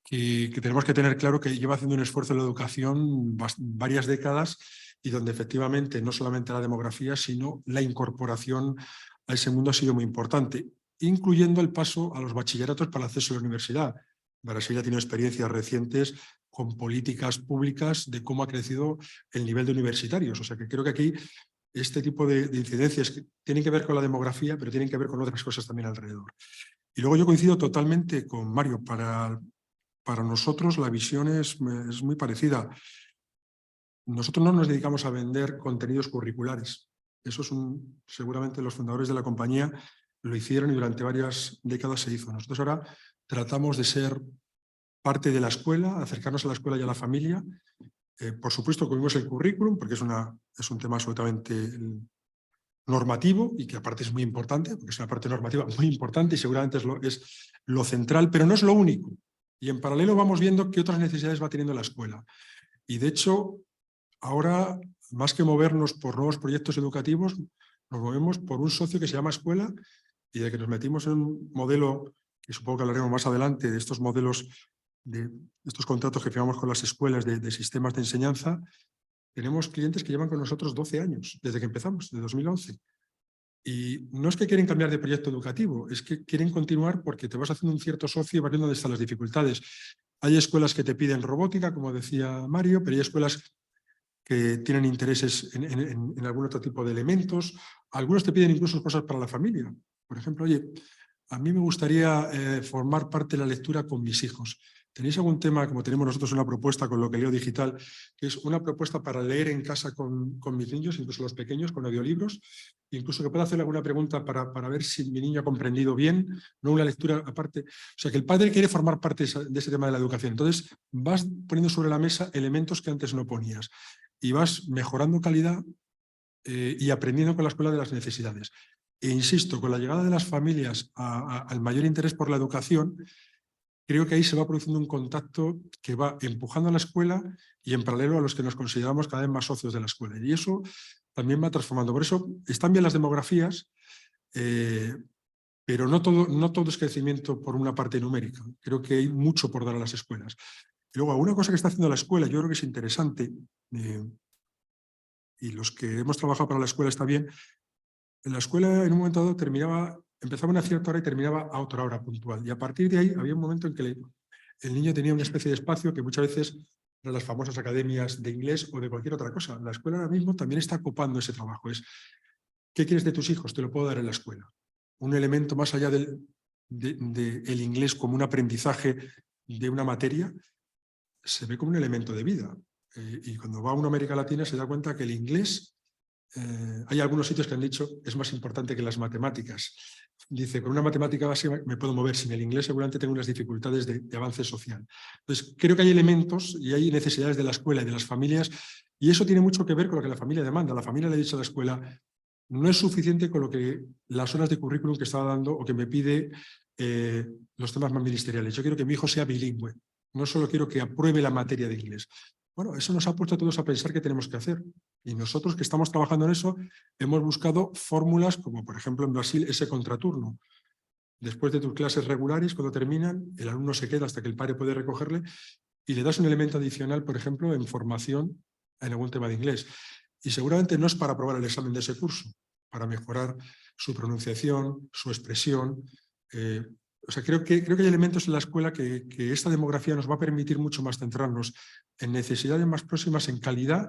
que tenemos que tener claro que lleva haciendo un esfuerzo en la educación varias décadas y donde efectivamente no solamente la demografía, sino la incorporación a ese mundo ha sido muy importante, incluyendo el paso a los bachilleratos para el acceso a la universidad. Brasil ha tenido experiencias recientes con políticas públicas de cómo ha crecido el nivel de universitarios. O sea que creo que aquí este tipo de incidencias que tienen que ver con la demografía, pero tienen que ver con otras cosas también alrededor. Y luego yo coincido totalmente con Mario. Para nosotros la visión es muy parecida. Nosotros no nos dedicamos a vender contenidos curriculares. Eso es seguramente los fundadores de la compañía lo hicieron y durante varias décadas se hizo. Nosotros ahora tratamos de ser parte de la escuela, acercarnos a la escuela y a la familia. Por supuesto, cubrimos el currículum, porque es un tema absolutamente normativo y que aparte es muy importante, porque es una parte normativa muy importante y seguramente es lo central, pero no es lo único. Y en paralelo vamos viendo qué otras necesidades va teniendo la escuela. Y de hecho, ahora, más que movernos por nuevos proyectos educativos, nos movemos por un socio que se llama escuela, y de que nos metimos en un modelo, que supongo que hablaremos más adelante, de estos modelos, de estos contratos que firmamos con las escuelas de sistemas de enseñanza, tenemos clientes que llevan con nosotros 12 años, desde que empezamos, de 2011. Y no es que quieren cambiar de proyecto educativo, es que quieren continuar porque te vas haciendo un cierto socio y vas viendo dónde están las dificultades. Hay escuelas que te piden robótica, como decía Mario, pero hay escuelas que tienen intereses en algún otro tipo de elementos. Algunos te piden incluso cosas para la familia. Por ejemplo, oye, a mí me gustaría formar parte de la lectura con mis hijos. ¿Tenéis algún tema, como tenemos nosotros una propuesta con Lo que leo digital, que es una propuesta para leer en casa con mis niños, incluso los pequeños, con audiolibros? Incluso que pueda hacerle alguna pregunta para ver si mi niño ha comprendido bien, no una lectura aparte. O sea, que el padre quiere formar parte de ese tema de la educación. Entonces, vas poniendo sobre la mesa elementos que antes no ponías y vas mejorando calidad y aprendiendo con la escuela de las necesidades. E insisto, con la llegada de las familias al mayor interés por la educación, creo que ahí se va produciendo un contacto que va empujando a la escuela y en paralelo a los que nos consideramos cada vez más socios de la escuela. Y eso también va transformando. Por eso están bien las demografías, pero no todo es crecimiento por una parte numérica. Creo que hay mucho por dar a las escuelas. Y luego, una cosa que está haciendo la escuela, yo creo que es interesante, y los que hemos trabajado para la escuela está bien. En la escuela, en un momento dado, empezaba a una cierta hora y terminaba a otra hora puntual. Y a partir de ahí había un momento en que el niño tenía una especie de espacio que muchas veces eran las famosas academias de inglés o de cualquier otra cosa. La escuela ahora mismo también está copando ese trabajo. ¿Qué quieres de tus hijos? Te lo puedo dar en la escuela. Un elemento más allá del inglés como un aprendizaje de una materia, se ve como un elemento de vida. Y cuando va a una América Latina se da cuenta que el inglés, hay algunos sitios que han dicho, es más importante que las matemáticas. Dice, con una matemática básica me puedo mover, sin el inglés seguramente tengo unas dificultades de avance social. Entonces, creo que hay elementos y hay necesidades de la escuela y de las familias, y eso tiene mucho que ver con lo que la familia demanda. La familia le ha dicho a la escuela, no es suficiente con lo que las horas de currículum que estaba dando o que me pide los temas más ministeriales. Yo quiero que mi hijo sea bilingüe, no solo quiero que apruebe la materia de inglés. Bueno, eso nos ha puesto a todos a pensar qué tenemos que hacer. Y nosotros que estamos trabajando en eso, hemos buscado fórmulas como, por ejemplo, en Brasil, ese contraturno. Después de tus clases regulares, cuando terminan, el alumno se queda hasta que el padre puede recogerle y le das un elemento adicional, por ejemplo, en formación en algún tema de inglés. Y seguramente no es para aprobar el examen de ese curso, para mejorar su pronunciación, su expresión. O sea, creo que hay elementos en la escuela que esta demografía nos va a permitir mucho más centrarnos en necesidades más próximas, en calidad,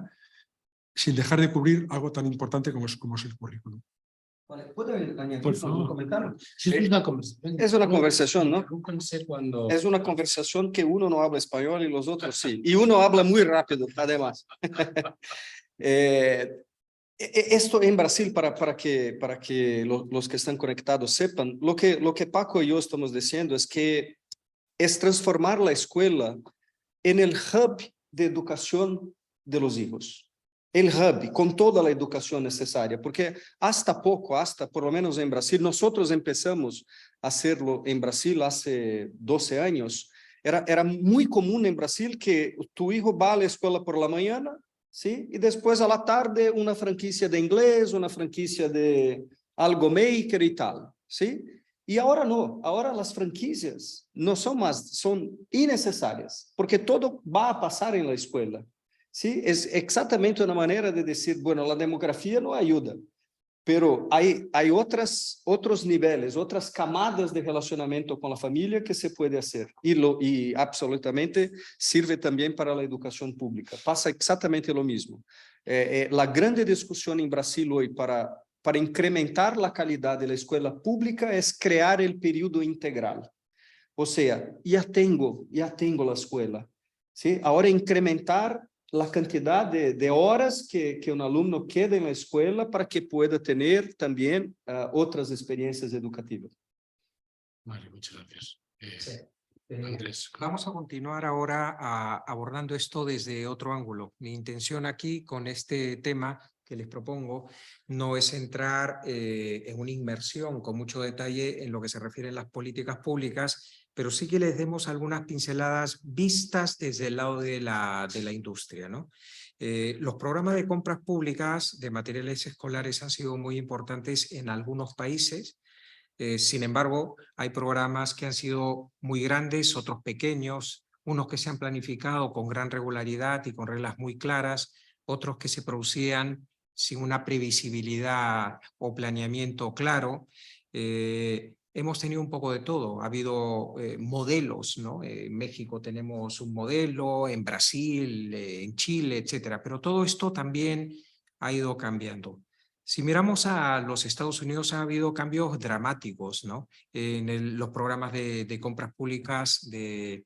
sin dejar de cubrir algo tan importante como es el currículum. ¿Puedo añadir Por favor. algún comentario? Sí, es una conversación. Es una conversación, ¿no? Interrúmpanse cuando... Es una conversación que uno no habla español y los otros sí. Y uno habla muy rápido, además. Esto en Brasil, para que los que están conectados sepan, lo que Paco y yo estamos diciendo es que es transformar la escuela en el hub de educación de los hijos. El hub, con toda la educación necesaria, porque hasta por lo menos en Brasil, nosotros empezamos a hacerlo en Brasil hace 12 años. Era muy común en Brasil que tu hijo va a la escuela por la mañana, ¿sí? Y después a la tarde una franquicia de inglés, una franquicia de algo maker y tal, ¿sí? Y ahora no, ahora las franquicias no son más, son innecesarias, porque todo va a pasar en la escuela. Sí, es exactamente una manera de decir, bueno, la demografía no ayuda, pero hay otros niveles, otras camadas de relacionamiento con la familia que se puede hacer. Y absolutamente sirve también para la educación pública. Pasa exactamente lo mismo. La grande discusión en Brasil hoy para incrementar la calidad de la escuela pública es crear el periodo integral. O sea, ya tengo la escuela, ¿sí? Ahora incrementar la cantidad de horas que un alumno queda en la escuela para que pueda tener también otras experiencias educativas. Vale, muchas gracias. Sí. Andrés. Vamos a continuar ahora abordando esto desde otro ángulo. Mi intención aquí con este tema que les propongo no es entrar en una inmersión con mucho detalle en lo que se refiere a las políticas públicas, pero sí que les demos algunas pinceladas vistas desde el lado de la industria, ¿no? Los programas de compras públicas de materiales escolares han sido muy importantes en algunos países. Sin embargo, hay programas que han sido muy grandes, otros pequeños, unos que se han planificado con gran regularidad y con reglas muy claras, otros que se producían sin una previsibilidad o planeamiento claro. Hemos tenido un poco de todo. Ha habido modelos, ¿no? En México tenemos un modelo, en Brasil, en Chile, etcétera. Pero todo esto también ha ido cambiando. Si miramos a los Estados Unidos, ha habido cambios dramáticos, ¿no? En los programas de compras públicas de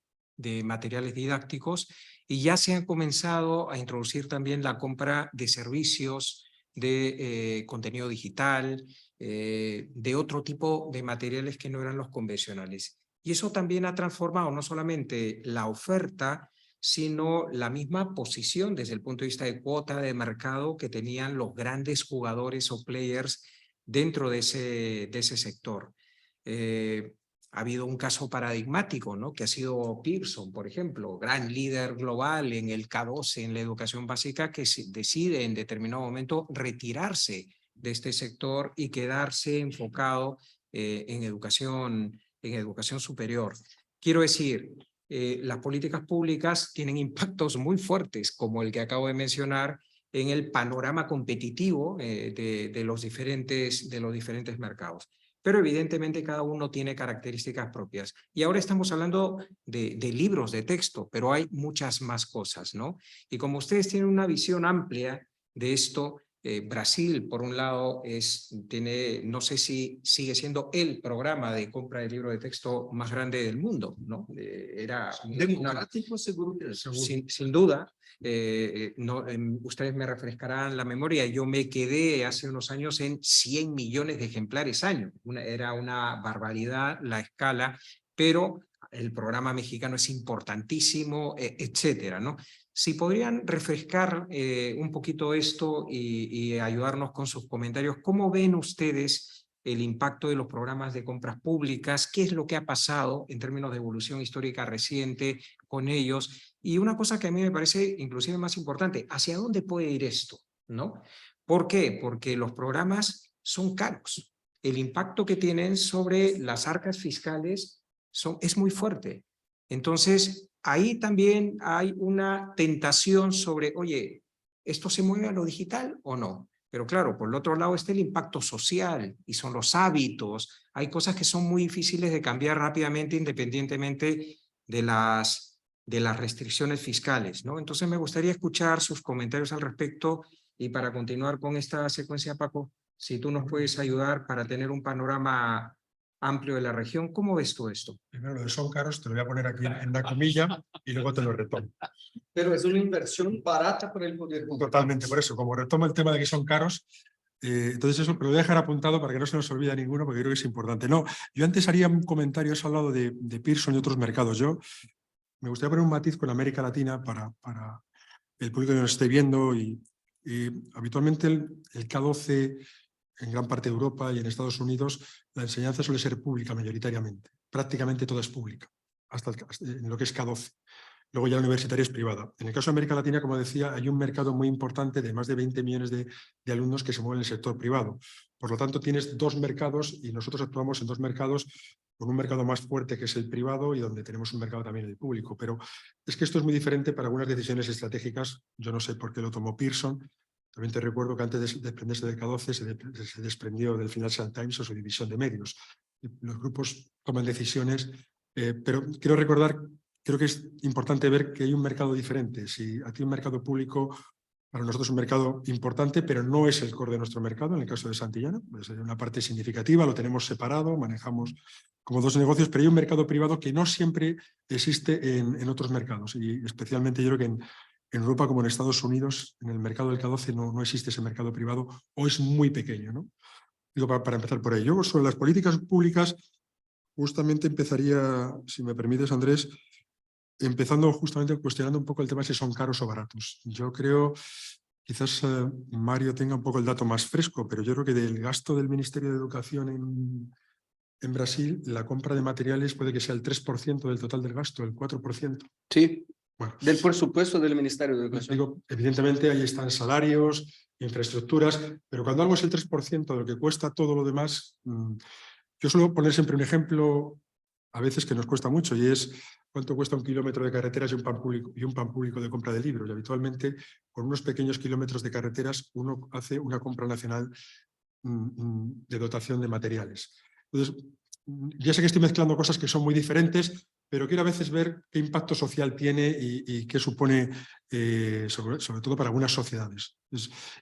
materiales didácticos, y ya se han comenzado a introducir también la compra de servicios, de contenido digital, de otro tipo de materiales que no eran los convencionales. Y eso también ha transformado no solamente la oferta, sino la misma posición desde el punto de vista de cuota de mercado que tenían los grandes jugadores o players dentro de ese sector. Ha habido un caso paradigmático, ¿no? Que ha sido Pearson, por ejemplo, gran líder global en el K12, en la educación básica, que decide en determinado momento retirarse de este sector y quedarse enfocado en educación superior. Quiero decir, las políticas públicas tienen impactos muy fuertes, como el que acabo de mencionar, en el panorama competitivo de los diferentes mercados. Pero evidentemente cada uno tiene características propias. Y ahora estamos hablando de libros de texto, pero hay muchas más cosas, ¿no? Y como ustedes tienen una visión amplia de esto, Brasil, por un lado, tiene, no sé si sigue siendo el programa de compra de libro de texto más grande del mundo, ¿no? Era democrático, seguro que sin duda. Ustedes me refrescarán la memoria, yo me quedé hace unos años en 100 millones de ejemplares año. Era una barbaridad la escala, pero el programa mexicano es importantísimo, etcétera, ¿no? Si podrían refrescar un poquito esto y ayudarnos con sus comentarios, ¿cómo ven ustedes el impacto de los programas de compras públicas? ¿Qué es lo que ha pasado en términos de evolución histórica reciente con ellos? Y una cosa que a mí me parece inclusive más importante, ¿hacia dónde puede ir esto? ¿No? ¿Por qué? Porque los programas son caros. El impacto que tienen sobre las arcas fiscales es muy fuerte. Entonces, ahí también hay una tentación sobre, oye, ¿esto se mueve a lo digital o no? Pero claro, por el otro lado está el impacto social y son los hábitos. Hay cosas que son muy difíciles de cambiar rápidamente independientemente de las restricciones fiscales, ¿no? Entonces me gustaría escuchar sus comentarios al respecto y para continuar con esta secuencia, Paco, si tú nos puedes ayudar para tener un panorama amplio de la región. ¿Cómo ves tú esto? Primero, lo de son caros, te lo voy a poner aquí en una comilla y luego te lo retomo. Pero es una inversión barata para el poder público. Totalmente, por eso, como retomo el tema de que son caros, entonces eso, pero lo voy a dejar apuntado para que no se nos olvide ninguno, porque creo que es importante. No, yo antes haría un comentario, has hablado de Pearson y otros mercados. Yo me gustaría poner un matiz con América Latina para el público que nos esté viendo y habitualmente el K12 en gran parte de Europa y en Estados Unidos la enseñanza suele ser pública mayoritariamente, prácticamente toda es pública, hasta en lo que es K12. Luego ya la universitaria es privada. En el caso de América Latina, como decía, hay un mercado muy importante de más de 20 millones de alumnos que se mueven en el sector privado. Por lo tanto, tienes dos mercados y nosotros actuamos en dos mercados, con un mercado más fuerte que es el privado y donde tenemos un mercado también el público. Pero es que esto es muy diferente para algunas decisiones estratégicas. Yo no sé por qué lo tomó Pearson. También te recuerdo que antes de desprenderse del K12 se desprendió del Financial Times o su división de medios. Los grupos toman decisiones, pero quiero recordar. Creo que es importante ver que hay un mercado diferente. Si aquí un mercado público, para nosotros es un mercado importante, pero no es el core de nuestro mercado, en el caso de Santillana, es una parte significativa, lo tenemos separado, manejamos como dos negocios, pero hay un mercado privado que no siempre existe en otros mercados. Y especialmente yo creo que en Europa, como en Estados Unidos, en el mercado del K12 no existe ese mercado privado o es muy pequeño, ¿no? Digo, para empezar por ello. Sobre las políticas públicas, justamente empezaría, si me permites, Andrés, empezando justamente cuestionando un poco el tema si son caros o baratos. Yo creo, quizás Mario tenga un poco el dato más fresco, pero yo creo que del gasto del Ministerio de Educación en Brasil, la compra de materiales puede que sea el 3% del total del gasto, el 4%. Sí, Bueno, del presupuesto del Ministerio de Educación. digo, evidentemente ahí están salarios, infraestructuras, pero cuando algo es el 3% de lo que cuesta todo lo demás, yo suelo poner siempre un ejemplo a veces que nos cuesta mucho y es cuánto cuesta un kilómetro de carreteras y un pan público de compra de libros. Y habitualmente, con unos pequeños kilómetros de carreteras, uno hace una compra nacional de dotación de materiales. Entonces, ya sé que estoy mezclando cosas que son muy diferentes, pero quiero a veces ver qué impacto social tiene y qué supone, sobre todo para algunas sociedades.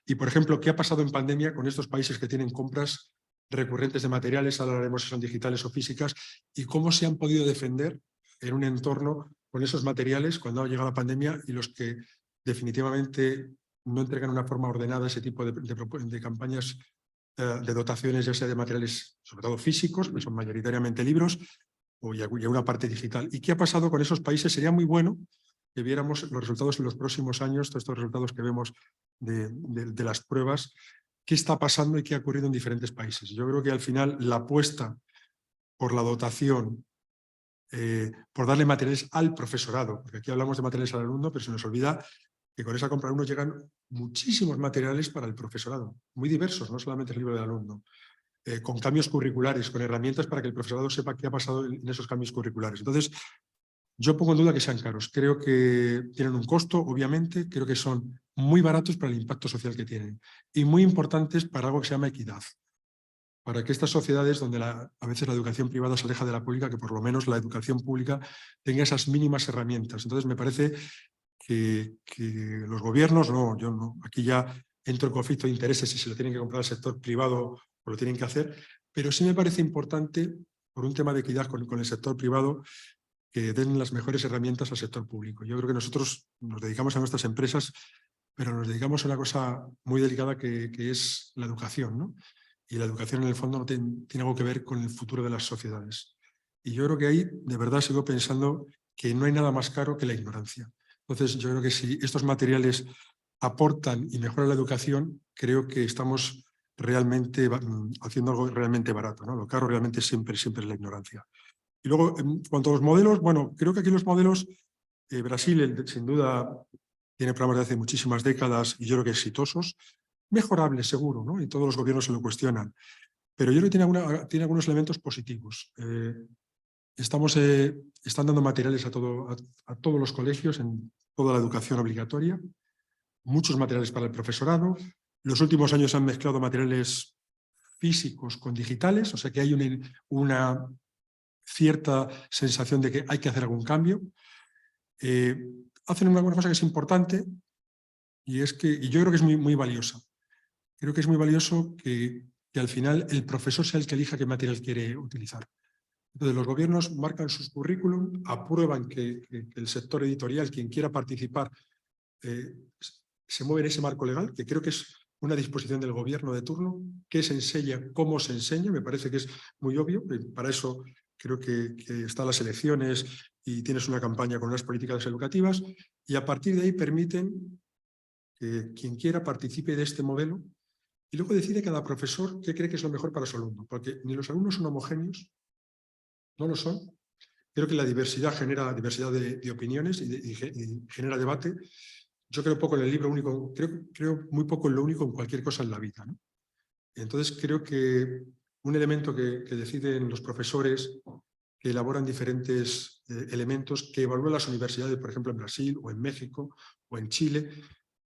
Y, por ejemplo, ¿qué ha pasado en pandemia con estos países que tienen compras recurrentes de materiales, ahora haremos si son digitales o físicas, y cómo se han podido defender en un entorno con esos materiales cuando ha llegado la pandemia y los que definitivamente no entregan una forma ordenada ese tipo de campañas de dotaciones, ya sea de materiales, sobre todo físicos, que son mayoritariamente libros, o ya una parte digital. ¿Y qué ha pasado con esos países? Sería muy bueno que viéramos los resultados en los próximos años, todos estos resultados que vemos de las pruebas, qué está pasando y qué ha ocurrido en diferentes países. Yo creo que al final la apuesta por la dotación, por darle materiales al profesorado, porque aquí hablamos de materiales al alumno, pero se nos olvida que con esa compra de uno llegan muchísimos materiales para el profesorado, muy diversos, no solamente el libro del alumno, con cambios curriculares, con herramientas para que el profesorado sepa qué ha pasado en esos cambios curriculares. Entonces, yo pongo en duda que sean caros. Creo que tienen un costo, obviamente. Creo que son muy baratos para el impacto social que tienen y muy importantes para algo que se llama equidad. Para que estas sociedades donde a veces la educación privada se aleja de la pública, que por lo menos la educación pública tenga esas mínimas herramientas. Entonces, me parece que los gobiernos, yo no, aquí ya entro en conflicto de intereses si se lo tienen que comprar al sector privado o lo tienen que hacer, pero sí me parece importante, por un tema de equidad con el sector privado, que den las mejores herramientas al sector público. Yo creo que nosotros nos dedicamos a nuestras empresas, pero nos dedicamos a una cosa muy delicada que es la educación, ¿no? Y la educación en el fondo no tiene algo que ver con el futuro de las sociedades. Y yo creo que ahí de verdad sigo pensando que no hay nada más caro que la ignorancia. Entonces yo creo que si estos materiales aportan y mejoran la educación, creo que estamos realmente haciendo algo realmente barato, ¿no? Lo caro realmente siempre es la ignorancia. Y luego, en cuanto a los modelos, bueno, creo que aquí los modelos, Brasil sin duda tiene programas de hace muchísimas décadas y yo creo que exitosos, mejorables seguro, ¿no? Y todos los gobiernos se lo cuestionan, pero yo creo que tiene algunos elementos positivos. Están dando materiales a todos los colegios en toda la educación obligatoria, muchos materiales para el profesorado. Los últimos años han mezclado materiales físicos con digitales, o sea que hay una cierta sensación de que hay que hacer algún cambio. Hacen una cosa que es importante y yo creo que es muy, muy valiosa. creo que es muy valioso que al final el profesor sea el que elija qué material quiere utilizar. Entonces, los gobiernos marcan sus currículum, aprueban que el sector editorial, quien quiera participar, se mueve en ese marco legal, que creo que es una disposición del gobierno de turno, qué se enseña, cómo se enseña, me parece que es muy obvio, para eso creo que están las elecciones y tienes una campaña con unas políticas educativas, y a partir de ahí permiten que quien quiera participe de este modelo, y luego decide cada profesor qué cree que es lo mejor para su alumno, porque ni los alumnos son homogéneos, no lo son. Creo que la diversidad genera diversidad de opiniones y genera debate. Yo creo poco en el libro único, creo muy poco en lo único en cualquier cosa en la vida, ¿no? Entonces creo que un elemento que deciden los profesores, que elaboran diferentes elementos, que evalúan las universidades, por ejemplo en Brasil o en México o en Chile,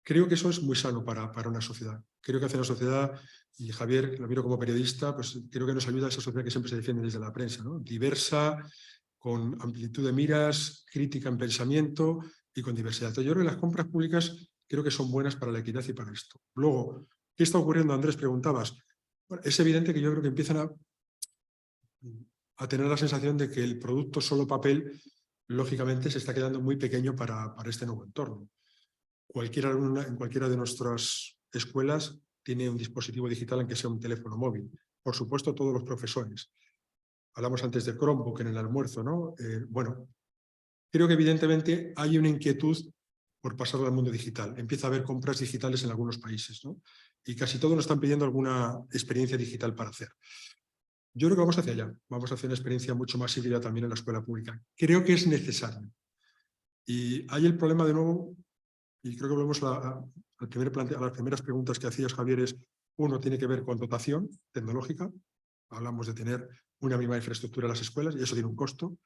creo que eso es muy sano para una sociedad. Creo que hace una sociedad, y Javier, lo miro como periodista, pues creo que nos ayuda a esa sociedad que siempre se defiende desde la prensa, ¿no? Diversa, con amplitud de miras, crítica en pensamiento y con diversidad. Entonces, yo creo que las compras públicas creo que son buenas para la equidad y para esto. Luego, ¿qué está ocurriendo? Andrés, preguntabas. Bueno, es evidente que yo creo que empiezan a tener la sensación de que el producto solo papel, lógicamente, se está quedando muy pequeño para este nuevo entorno. Cualquier alumno en cualquiera de nuestras escuelas tiene un dispositivo digital, aunque sea un teléfono móvil. Por supuesto, todos los profesores. Hablamos antes de Chromebook en el almuerzo, ¿no? Bueno, creo que evidentemente hay una inquietud por pasarlo al mundo digital. Empieza a haber compras digitales en algunos países, ¿no? Y casi todos nos están pidiendo alguna experiencia digital para hacer. Yo creo que vamos hacia allá. Vamos a hacer una experiencia mucho más híbrida también en la escuela pública. Creo que es necesario. Y hay el problema de nuevo, y creo que volvemos a las primeras preguntas que hacías, Javier, es, uno tiene que ver con dotación tecnológica. Hablamos de tener una misma infraestructura en las escuelas y eso tiene un costo.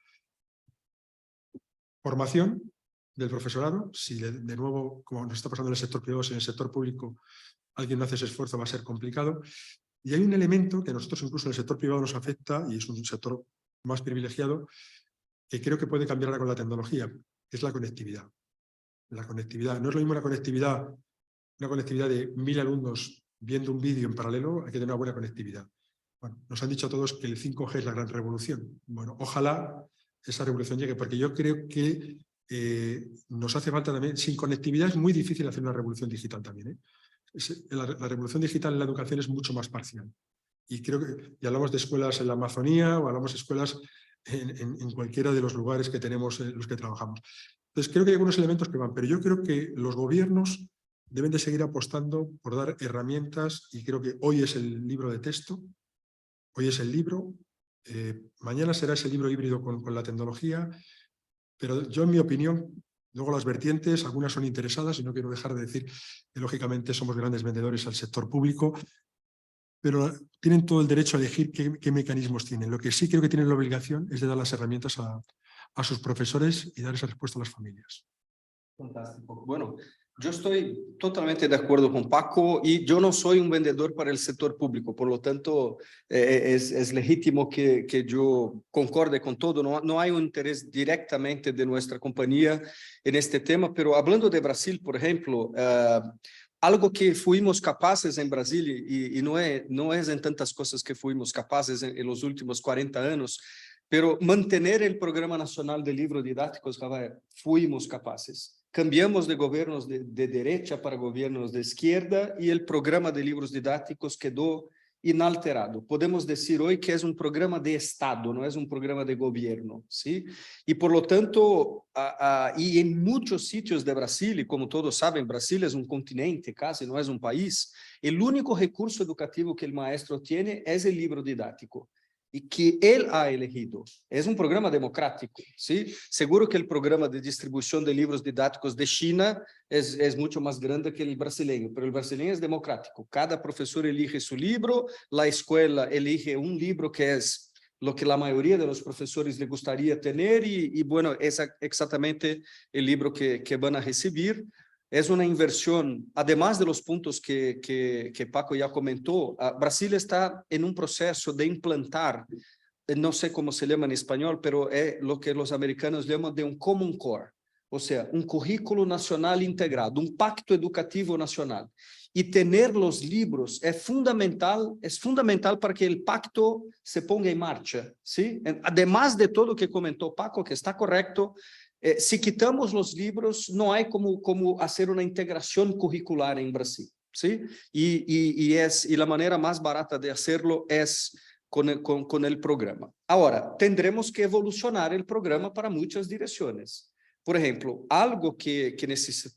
Formación del profesorado. Si de nuevo, como nos está pasando en el sector privado, si en el sector público alguien no hace ese esfuerzo, va a ser complicado. Y hay un elemento que a nosotros incluso en el sector privado nos afecta, y es un sector más privilegiado, que creo que puede cambiar ahora con la tecnología, que es la conectividad. La conectividad. No es lo mismo una conectividad de 1000 alumnos viendo un vídeo en paralelo, hay que tener una buena conectividad. Bueno, nos han dicho a todos que el 5G es la gran revolución. Bueno, ojalá esa revolución llegue, porque yo creo que nos hace falta también, sin conectividad es muy difícil hacer una revolución digital también, ¿eh? La revolución digital en la educación es mucho más parcial. Y creo que, y hablamos de escuelas en la Amazonía o hablamos de escuelas en cualquiera de los lugares que tenemos, en los que trabajamos. Entonces creo que hay algunos elementos que van, pero yo creo que los gobiernos deben de seguir apostando por dar herramientas, y creo que hoy es el libro de texto, hoy es el libro, mañana será ese libro híbrido con la tecnología, pero yo en mi opinión, luego las vertientes, algunas son interesadas y no quiero dejar de decir que lógicamente somos grandes vendedores al sector público, pero tienen todo el derecho a elegir qué mecanismos tienen. Lo que sí creo que tienen la obligación es de dar las herramientas a sus profesores y dar esa respuesta a las familias. Fantástico. Bueno, yo estoy totalmente de acuerdo con Paco y yo no soy un vendedor para el sector público, por lo tanto es legítimo que yo concorde con todo. No hay un interés directamente de nuestra compañía en este tema, pero hablando de Brasil, por ejemplo, algo que fuimos capaces en Brasil y no es en tantas cosas que fuimos capaces en los últimos 40 años, pero mantener el Programa Nacional de Libros Didácticos, fuimos capaces. Cambiamos de gobiernos de derecha para gobiernos de izquierda y el programa de libros didácticos quedó inalterado. Podemos decir hoy que es un programa de Estado, no es un programa de gobierno, ¿sí? Y por lo tanto, y en muchos sitios de Brasil, y como todos saben, Brasil es un continente casi, no es un país, el único recurso educativo que el maestro tiene es el libro didáctico. Y que él ha elegido. Es un programa democrático, ¿sí? Seguro que el programa de distribución de libros didácticos de China es mucho más grande que el brasileño, pero el brasileño es democrático. Cada profesor elige su libro, la escuela elige un libro que es lo que la mayoría de los profesores le gustaría tener y bueno, es exactamente el libro que van a recibir. Es una inversión, además de los puntos que Paco ya comentó. Brasil está en un proceso de implantar, no sé cómo se llama en español, pero es lo que los americanos llaman de un Common Core. o sea, un currículo nacional integrado, un pacto educativo nacional. Y tener los libros es fundamental para que el pacto se ponga en marcha, ¿sí? Además de todo lo que comentó Paco, que está correcto, si quitamos los libros, no hay como hacer una integración curricular en Brasil, ¿sí? Y la manera más barata de hacerlo es con el programa. Ahora, tendremos que evolucionar el programa para muchas direcciones. Por ejemplo, algo que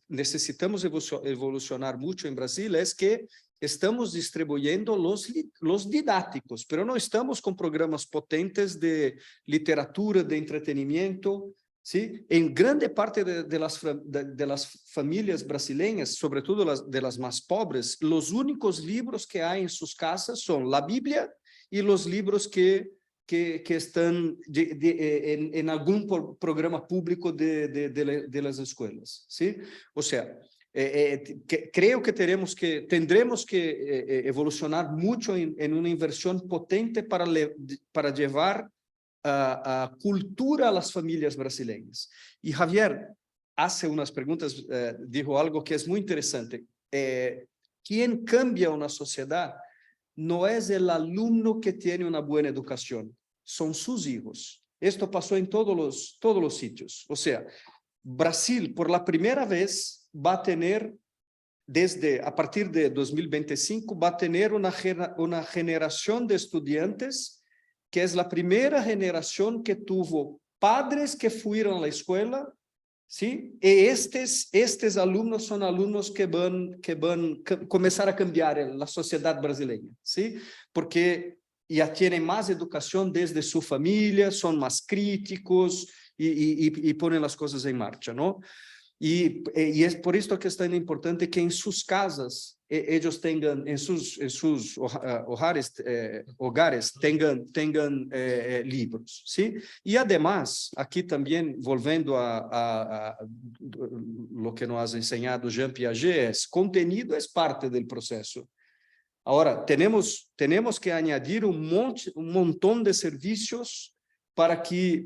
necesitamos evolucionar mucho en Brasil es que estamos distribuyendo los didácticos, pero no estamos con programas potentes de literatura, de entretenimiento, ¿sí? En grande parte de las familias brasileñas, sobre todo de las más pobres, los únicos libros que hay en sus casas son la Biblia y los libros que están en algún programa público de las escuelas, ¿sí? O sea, creo que tendremos que evolucionar mucho en una inversión potente para llevar a cultura a las familias brasileñas. Y Javier hace unas preguntas, dijo algo que es muy interesante. ¿Quién cambia una sociedad? No es el alumno que tiene una buena educación, son sus hijos. Esto pasó en todos los sitios. O sea, Brasil por la primera vez va a tener, a partir de 2025, va a tener una generación de estudiantes que es la primera generación que tuvo padres que fueron a la escuela, ¿sí? Y estos alumnos son alumnos que van a comenzar a cambiar la sociedad brasileña, ¿sí? Porque ya tienen más educación desde su familia, son más críticos y ponen las cosas en marcha, ¿no? Y es por esto que es tan importante que en sus casas ellos tengan, en sus hogares tengan libros, ¿sí? Y además, aquí también, volviendo a lo que nos ha enseñado Jean Piaget, es contenido es parte del proceso. Ahora, tenemos que añadir un montón de servicios para que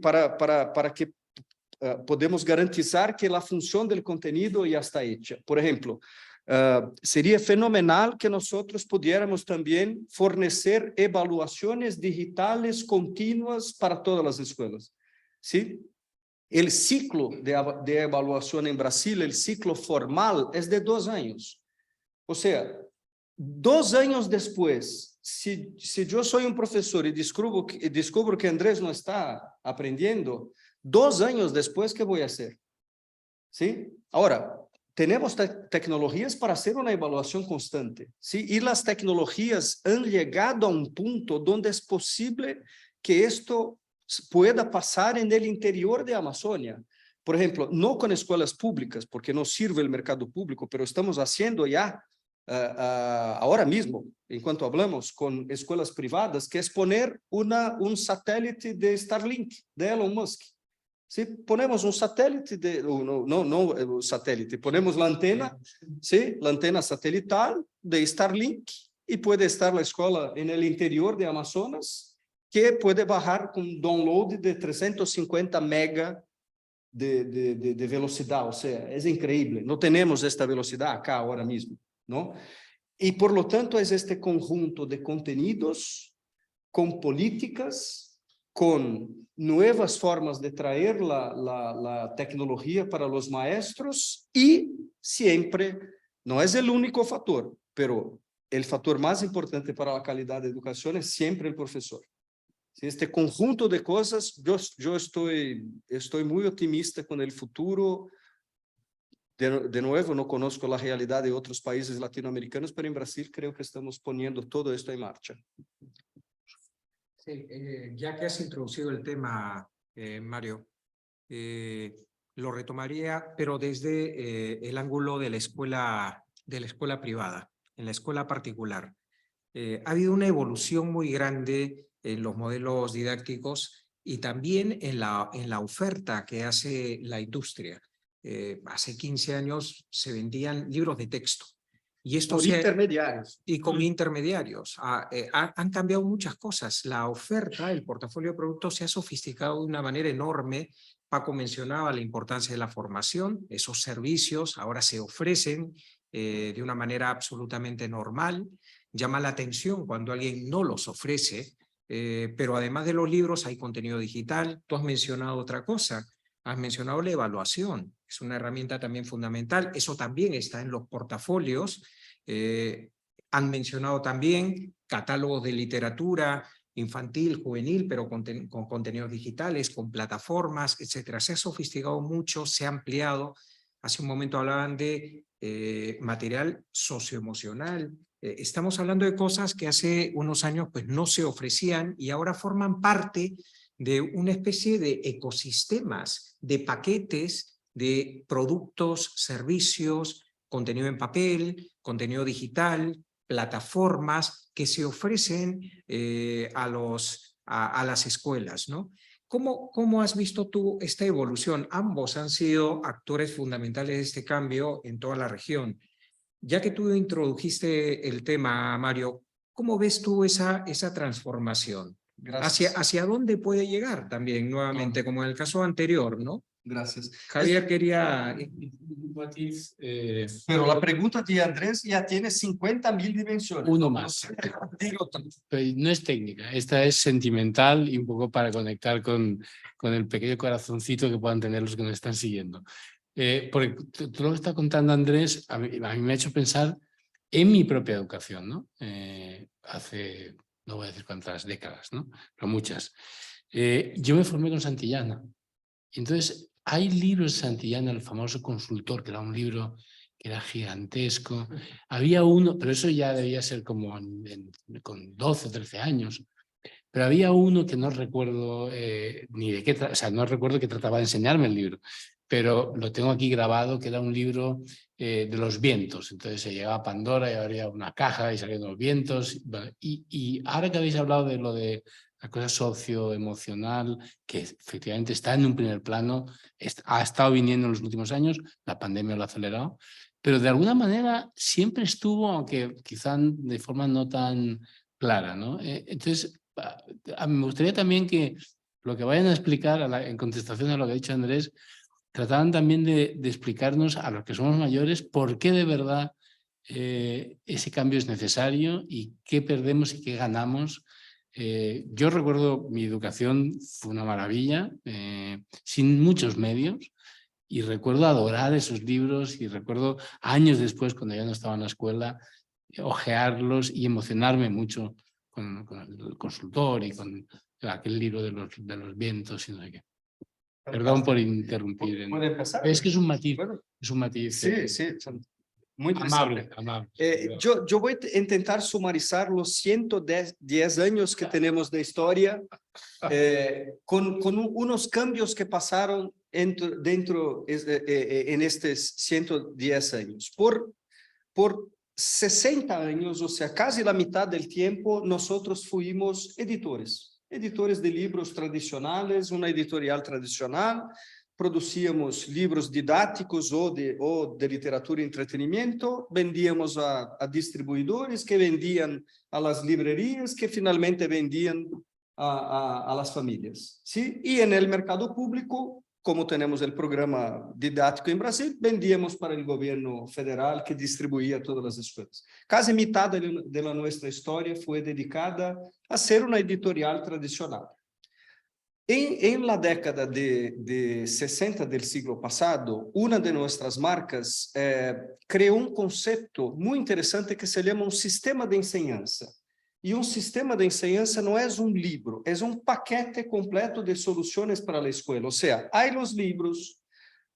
podemos garantizar que la función del contenido ya está hecha. Por ejemplo, sería fenomenal que nosotros pudiéramos también fornecer evaluaciones digitales continuas para todas las escuelas, ¿sí? El ciclo de evaluación en Brasil, el ciclo formal, es de 2 años. O sea, 2 años después, si yo soy un profesor y descubro que Andrés no está aprendiendo, 2 años después, ¿qué voy a hacer? ¿Sí? Ahora, tenemos tecnologías para hacer una evaluación constante, ¿sí? Y las tecnologías han llegado a un punto donde es posible que esto pueda pasar en el interior de Amazonia. Por ejemplo, no con escuelas públicas, porque no sirve el mercado público, pero estamos haciendo ya ahora mismo, en cuanto hablamos con escuelas privadas, que es poner un satélite de Starlink, de Elon Musk. ¿Sí? Ponemos un satélite, no satélite, ponemos la antena, ¿sí? La antena satelital de Starlink y puede estar la escuela en el interior de Amazonas, que puede bajar con download de 350 mega de velocidad, o sea, es increíble. No tenemos esta velocidad acá ahora mismo, ¿no? Y por lo tanto es este conjunto de contenidos con políticas, con nuevas formas de traer la tecnología para los maestros y siempre, no es el único factor, pero el factor más importante para la calidad de educación es siempre el profesor. Este conjunto de cosas, yo estoy muy optimista con el futuro. De nuevo, no conozco la realidad de otros países latinoamericanos, pero en Brasil creo que estamos poniendo todo esto en marcha. Sí, ya que has introducido el tema, Mario, lo retomaría, pero desde el ángulo de la escuela privada, en la escuela particular. Ha habido una evolución muy grande en los modelos didácticos y también en la oferta que hace la industria. Hace 15 años se vendían libros de texto. Y esto intermediarios. Y con intermediarios. Han cambiado muchas cosas. La oferta, el portafolio de productos se ha sofisticado de una manera enorme Paco mencionaba la importancia de la formación, esos servicios ahora se ofrecen de una manera absolutamente normal. Llama la atención cuando alguien no los ofrece, pero además de los libros hay contenido digital. Tú has mencionado otra cosa, has mencionado la evaluación, es una herramienta también fundamental, eso también está en los portafolios. Han mencionado también catálogos de literatura infantil, juvenil, pero con contenidos digitales, con plataformas, etcétera. Se ha sofisticado mucho, se ha ampliado. Hace un momento hablaban de material socioemocional. Estamos hablando de cosas que hace unos años pues, no se ofrecían y ahora forman parte de una especie de ecosistemas, de paquetes, de productos, servicios, contenido en papel, contenido digital, plataformas que se ofrecen a las escuelas, ¿no? ¿Cómo has visto tú esta evolución? Ambos han sido actores fundamentales de este cambio en toda la región. Ya que tú introdujiste el tema, Mario, ¿cómo ves tú esa transformación? ¿Hacia dónde puede llegar también nuevamente, como en el caso anterior, ¿no? Gracias. Javier quería... Pero la pregunta de Andrés ya tiene 50.000 dimensiones. Uno más. Pero no es técnica, esta es sentimental y un poco para conectar con el pequeño corazoncito que puedan tener los que nos están siguiendo. Porque todo lo que está contando Andrés a mí me ha hecho pensar en mi propia educación, ¿no? Hace, no voy a decir cuántas décadas, ¿no? Pero muchas. Yo me formé con Santillana. Entonces, hay libros de Santillana, el famoso Consultor, que era un libro que era gigantesco. Había uno, pero eso ya debía ser como con 12 o 13 años. Pero había uno que no recuerdo ni de qué, o sea, no recuerdo que trataba de enseñarme el libro, pero lo tengo aquí grabado, que era un libro de los vientos. Entonces se llegaba a Pandora y habría una caja y salían los vientos. Y ahora que habéis hablado de lo de la cosa socioemocional, que efectivamente está en un primer plano, ha estado viniendo en los últimos años, la pandemia lo ha acelerado, pero de alguna manera siempre estuvo, aunque quizá de forma no tan clara, ¿no? Entonces, me gustaría también que lo que vayan a explicar en contestación a lo que ha dicho Andrés, trataban también de explicarnos a los que somos mayores por qué de verdad ese cambio es necesario y qué perdemos y qué ganamos. Yo recuerdo mi educación fue una maravilla, sin muchos medios, y recuerdo adorar esos libros y recuerdo años después, cuando ya no estaba en la escuela, hojearlos y emocionarme mucho con el Consultor y con aquel libro de los vientos y no sé qué. Perdón por interrumpir. ¿Puede empezar? Es que es un matiz. Bueno, es un matiz sí, sí, muy amable. amable. Yo voy a intentar sumarizar los 110 años que tenemos de historia con unos cambios que pasaron dentro en estos 110 años. Por 60 años, o sea, casi la mitad del tiempo, nosotros fuimos editores de libros tradicionales, una editorial tradicional, producíamos libros didáticos o de literatura y entretenimiento, vendíamos a distribuidores que vendían a las librerías, que finalmente vendían a las familias, ¿sí? Y en el mercado público, como tenemos el programa didáctico en Brasil, vendíamos para el gobierno federal que distribuía a todas las escuelas. Casi mitad de nuestra historia fue dedicada a ser una editorial tradicional. En la década de 60 del siglo pasado, una de nuestras marcas creó un concepto muy interesante que se llama un sistema de enseñanza. Y un sistema de enseñanza no es un libro, es un paquete completo de soluciones para la escuela. O sea, hay los libros,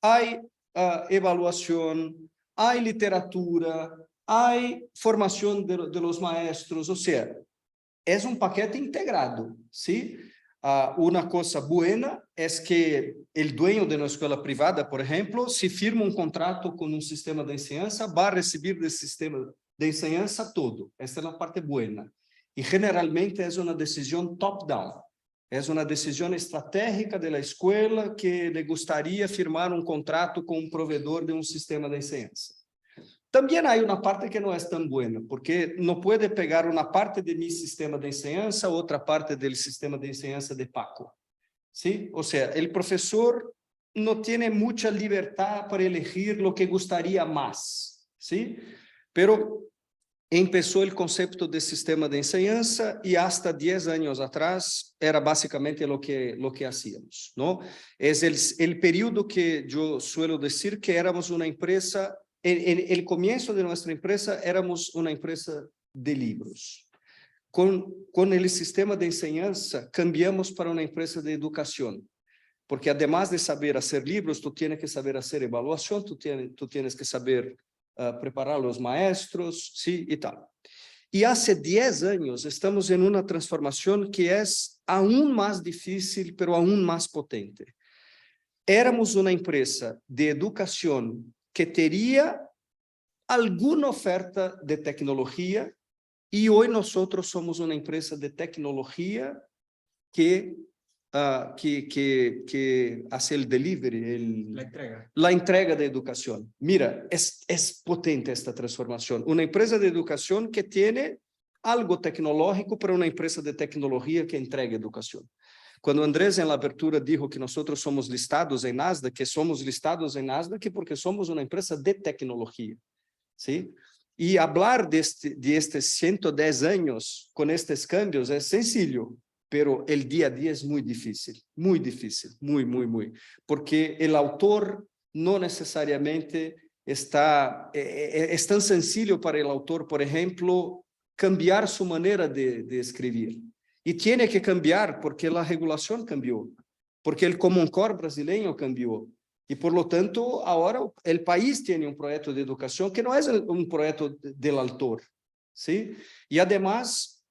hay evaluación, hay literatura, hay formación de los maestros. O sea, es un paquete integrado, ¿sí? Una cosa buena es que el dueño de una escuela privada, por ejemplo, si firma un contrato con un sistema de enseñanza, va a recibir del sistema de enseñanza todo. Esta es la parte buena. Y generalmente es una decisión top-down. Es una decisión estratégica de la escuela que le gustaría firmar un contrato con un proveedor de un sistema de enseñanza. También hay una parte que no es tan buena, porque no puede pegar una parte de mi sistema de enseñanza, otra parte del sistema de enseñanza de Paco, ¿sí? O sea, el profesor no tiene mucha libertad para elegir lo que gustaría más, ¿sí? Pero empezó el concepto de sistema de enseñanza y hasta 10 años atrás era básicamente lo que hacíamos, ¿no? Es el periodo que yo suelo decir que éramos una empresa, en el comienzo de nuestra empresa éramos una empresa de libros. Con el sistema de enseñanza cambiamos para una empresa de educación. Porque además de saber hacer libros, tú tienes que saber hacer evaluación, tú tienes que saber preparar a los maestros, ¿sí? Y tal. Y hace 10 años estamos en una transformación que es aún más difícil, pero aún más potente. Éramos una empresa de educación que tenía alguna oferta de tecnología y hoy nosotros somos una empresa de tecnología que hace el delivery, la entrega de educación. Mira, es potente esta transformación. Una empresa de educación que tiene algo tecnológico para una empresa de tecnología que entrega educación. Cuando Andrés en la apertura dijo que nosotros somos listados en Nasdaq, que somos listados en Nasdaq porque somos una empresa de tecnología, ¿sí? Y hablar de estos 110 años con estos cambios es sencillo, pero el día a día es muy difícil, muy, muy. Porque el autor no necesariamente es tan sencillo para el autor, por ejemplo, cambiar su manera de escribir. Y tiene que cambiar porque la regulación cambió, porque el Common Core brasileño cambió. Y por lo tanto, ahora el país tiene un proyecto de educación que no es un proyecto del autor, ¿sí? Y además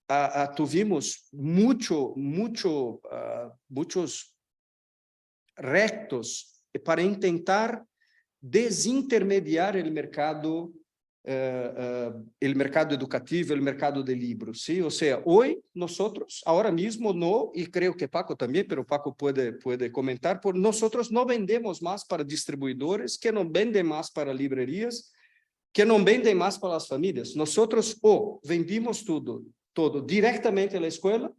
tuvimos muchos retos para intentar desintermediar el mercado educativo, el mercado de libros, ¿sí? O sea, hoy nosotros, ahora mismo no, y creo que Paco también, pero Paco puede comentar, nosotros no vendemos más para distribuidores, que no venden más para librerías, que no venden más para las familias. Nosotros vendimos todo directamente a la escuela,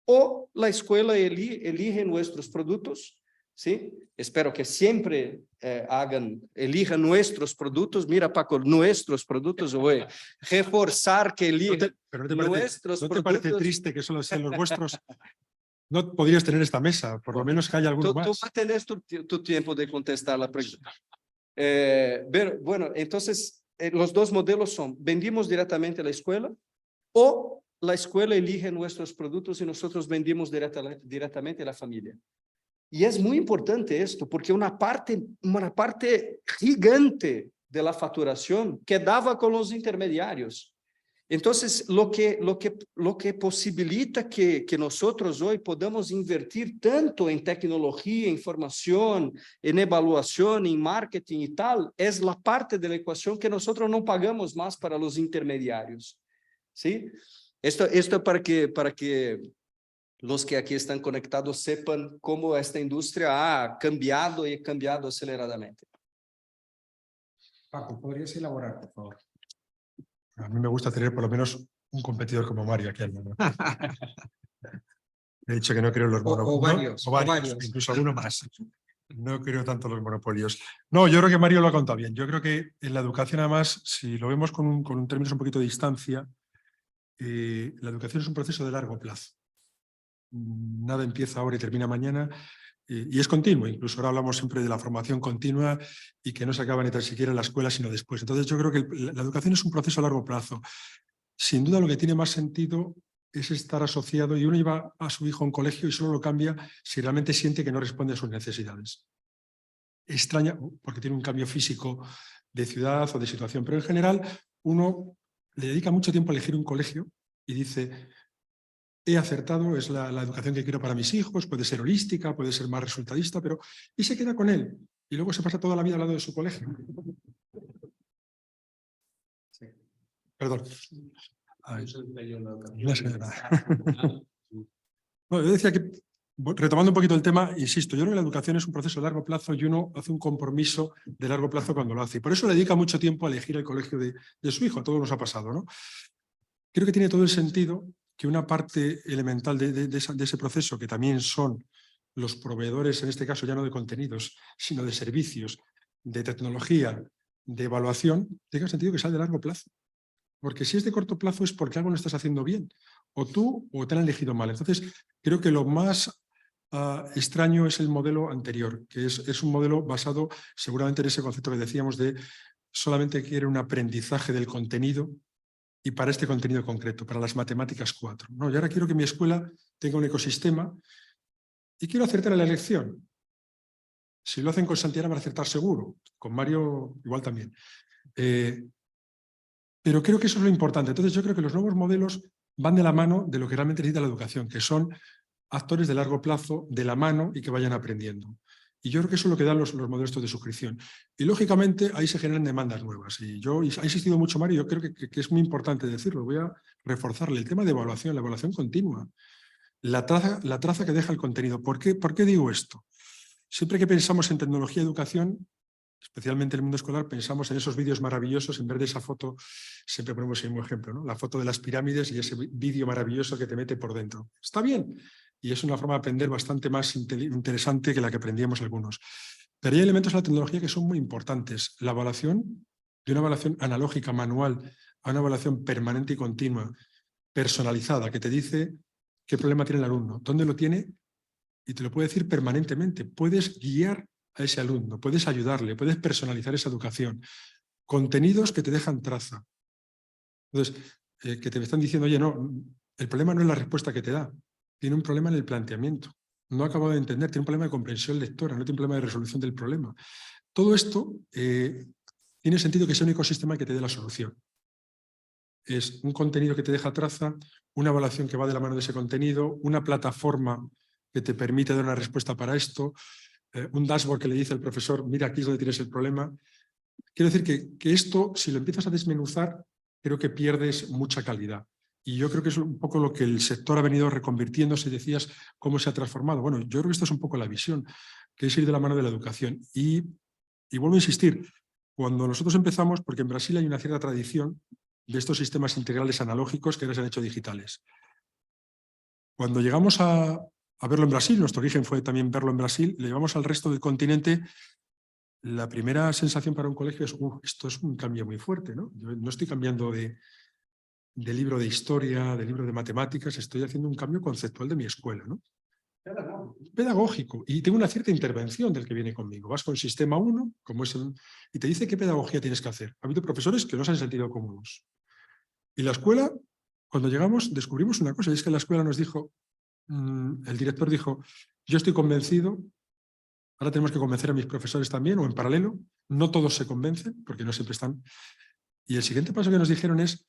o la escuela elige nuestros productos, ¿sí? Espero que siempre elijan nuestros productos. Mira, Paco, nuestros productos, voy a reforzar que elijan nuestros productos. ¿No te parece triste que solo sean los vuestros? No podrías tener esta mesa, por lo menos que haya alguno más. Tú vas a tener tu tiempo de contestar la pregunta. Bueno, entonces, los dos modelos son, vendimos directamente a la escuela, o la escuela elige nuestros productos y nosotros vendimos directamente a la familia. Y es muy importante esto, porque una parte gigante de la facturación quedaba con los intermediarios. Entonces, lo que posibilita que nosotros hoy podamos invertir tanto en tecnología, en formación, en evaluación, en marketing y tal, es la parte de la ecuación que nosotros no pagamos más para los intermediarios, ¿sí? Esto para que los que aquí están conectados sepan cómo esta industria ha cambiado y cambiado aceleradamente. Paco, ¿podrías elaborar, por favor? A mí me gusta tener por lo menos un competidor como Mario aquí al lado. He dicho que no creo en los monopolios. O varios. Incluso alguno más. No creo tanto en los monopolios. No, yo creo que Mario lo ha contado bien. Yo creo que en la educación, además, si lo vemos con un términos un poquito de distancia, la educación es un proceso de largo plazo. Nada empieza ahora y termina mañana, y es continuo. Incluso ahora hablamos siempre de la formación continua y que no se acaba ni tan siquiera en la escuela, sino después. Entonces yo creo que la educación es un proceso a largo plazo. Sin duda lo que tiene más sentido es estar asociado, y uno lleva a su hijo a un colegio y solo lo cambia si realmente siente que no responde a sus necesidades. Extraña, porque tiene un cambio físico de ciudad o de situación, pero en general uno le dedica mucho tiempo a elegir un colegio y dice, he acertado, es la educación que quiero para mis hijos, puede ser holística, puede ser más resultadista, pero y se queda con él y luego se pasa toda la vida al lado de su colegio. Sí. Perdón. Ay, no sé nada. No, yo decía que, retomando un poquito el tema, insisto, yo creo que la educación es un proceso de largo plazo y uno hace un compromiso de largo plazo cuando lo hace. Y por eso le dedica mucho tiempo a elegir el colegio de su hijo. A todos nos ha pasado, ¿no? Creo que tiene todo el sentido que una parte elemental de ese proceso, que también son los proveedores, en este caso ya no de contenidos, sino de servicios, de tecnología, de evaluación, tenga sentido que sea de largo plazo. Porque si es de corto plazo es porque algo no estás haciendo bien, o tú o te han elegido mal. Entonces, creo que lo más extraño es el modelo anterior, que es un modelo basado seguramente en ese concepto que decíamos de solamente quiere un aprendizaje del contenido y para este contenido concreto, para las matemáticas 4. No, yo ahora quiero que mi escuela tenga un ecosistema y quiero acertar en la elección. Si lo hacen con Santiago van a acertar seguro, con Mario igual también. Pero creo que eso es lo importante. Entonces yo creo que los nuevos modelos van de la mano de lo que realmente necesita la educación, que son actores de largo plazo, de la mano y que vayan aprendiendo. Y yo creo que eso es lo que dan los modelos de suscripción. Y lógicamente ahí se generan demandas nuevas. Y yo ha insistido mucho Mario, yo creo que es muy importante decirlo. Voy a reforzarle el tema de evaluación, la evaluación continua. La traza que deja el contenido. ¿Por qué digo esto? Siempre que pensamos en tecnología y educación, especialmente en el mundo escolar, pensamos en esos vídeos maravillosos, en vez de esa foto, siempre ponemos el mismo ejemplo, ¿no? La foto de las pirámides y ese vídeo maravilloso que te mete por dentro. Está bien, y es una forma de aprender bastante más interesante que la que aprendíamos algunos. Pero hay elementos de la tecnología que son muy importantes. La evaluación, de una evaluación analógica, manual, a una evaluación permanente y continua, personalizada, que te dice qué problema tiene el alumno, dónde lo tiene, y te lo puede decir permanentemente. Puedes guiar a ese alumno, puedes ayudarle, puedes personalizar esa educación. Contenidos que te dejan traza. Entonces, que te están diciendo, oye, no, el problema no es la respuesta que te da, tiene un problema en el planteamiento. No ha acabado de entender, tiene un problema de comprensión lectora, no tiene un problema de resolución del problema. Todo esto tiene sentido que sea un ecosistema que te dé la solución. Es un contenido que te deja traza, una evaluación que va de la mano de ese contenido, una plataforma que te permite dar una respuesta para esto, un dashboard que le dice al profesor, mira, aquí es donde tienes el problema. Quiero decir que esto, si lo empiezas a desmenuzar, creo que pierdes mucha calidad. Y yo creo que es un poco lo que el sector ha venido reconvirtiéndose. Decías cómo se ha transformado. Bueno, yo creo que esta es un poco la visión, que es ir de la mano de la educación. Y vuelvo a insistir, cuando nosotros empezamos, porque en Brasil hay una cierta tradición de estos sistemas integrales analógicos que ahora se han hecho digitales. Cuando llegamos a verlo en Brasil, nuestro origen fue también verlo en Brasil, le llevamos al resto del continente, la primera sensación para un colegio es, esto es un cambio muy fuerte, ¿no? Yo no estoy cambiando de libro de historia, de libro de matemáticas, estoy haciendo un cambio conceptual de mi escuela, ¿no? Pedagógico. Y tengo una cierta intervención del que viene conmigo. Vas con sistema 1, como es y te dice qué pedagogía tienes que hacer. Ha habido profesores que no se han sentido cómodos. Y la escuela, cuando llegamos, descubrimos una cosa, y es que la escuela nos dijo, el director dijo, yo estoy convencido, ahora tenemos que convencer a mis profesores también, o en paralelo, no todos se convencen, porque no siempre están. Y el siguiente paso que nos dijeron es,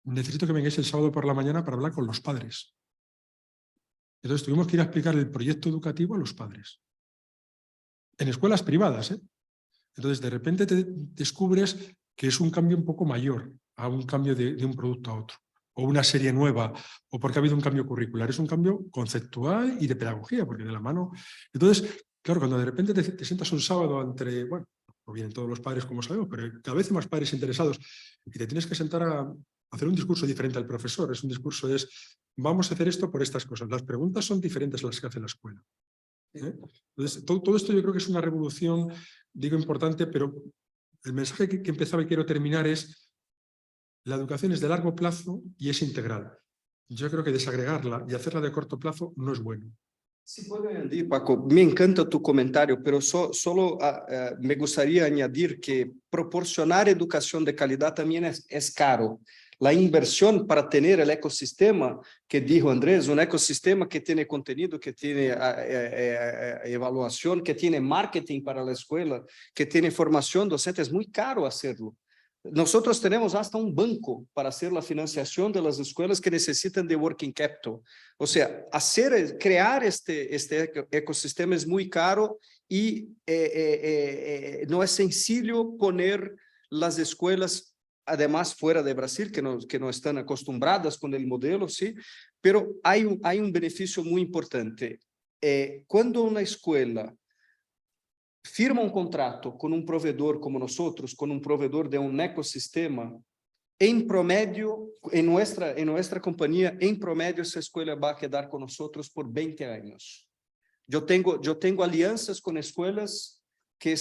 necesito que vengáis el sábado por la mañana para hablar con los padres. Entonces tuvimos que ir a explicar el proyecto educativo a los padres. En escuelas privadas, ¿eh? Entonces de repente te descubres que es un cambio un poco mayor a un cambio de un producto a otro, o una serie nueva, o porque ha habido un cambio curricular. Es un cambio conceptual y de pedagogía, porque de la mano... Entonces, claro, cuando de repente te sientas un sábado entre, bueno, o vienen todos los padres como sabemos, pero cada vez hay más padres interesados, y te tienes que sentar a hacer un discurso diferente al profesor. Es un discurso, vamos a hacer esto por estas cosas. Las preguntas son diferentes a las que hace la escuela. Entonces, todo esto yo creo que es una revolución, digo, importante, pero el mensaje que empezaba y quiero terminar es: la educación es de largo plazo y es integral. Yo creo que desagregarla y hacerla de corto plazo no es bueno. Si puedo añadir, Paco, me encanta tu comentario, pero solo me gustaría añadir que proporcionar educación de calidad también es caro. La inversión para tener el ecosistema que dijo Andrés, un ecosistema que tiene contenido, que tiene evaluación, que tiene marketing para la escuela, que tiene formación docente, es muy caro hacerlo. Nosotros tenemos hasta un banco para hacer la financiación de las escuelas que necesitan de working capital. O sea, crear este ecosistema es muy caro y no es sencillo poner las escuelas, además fuera de Brasil, que no están acostumbradas con el modelo, ¿sí? Pero hay un beneficio muy importante. Cuando una escuela firma un contrato con un proveedor como nosotros, con un proveedor de un ecosistema, en promedio, en nuestra compañía, en promedio, esa escuela va a quedar con nosotros por 20 años. Yo tengo alianzas con escuelas que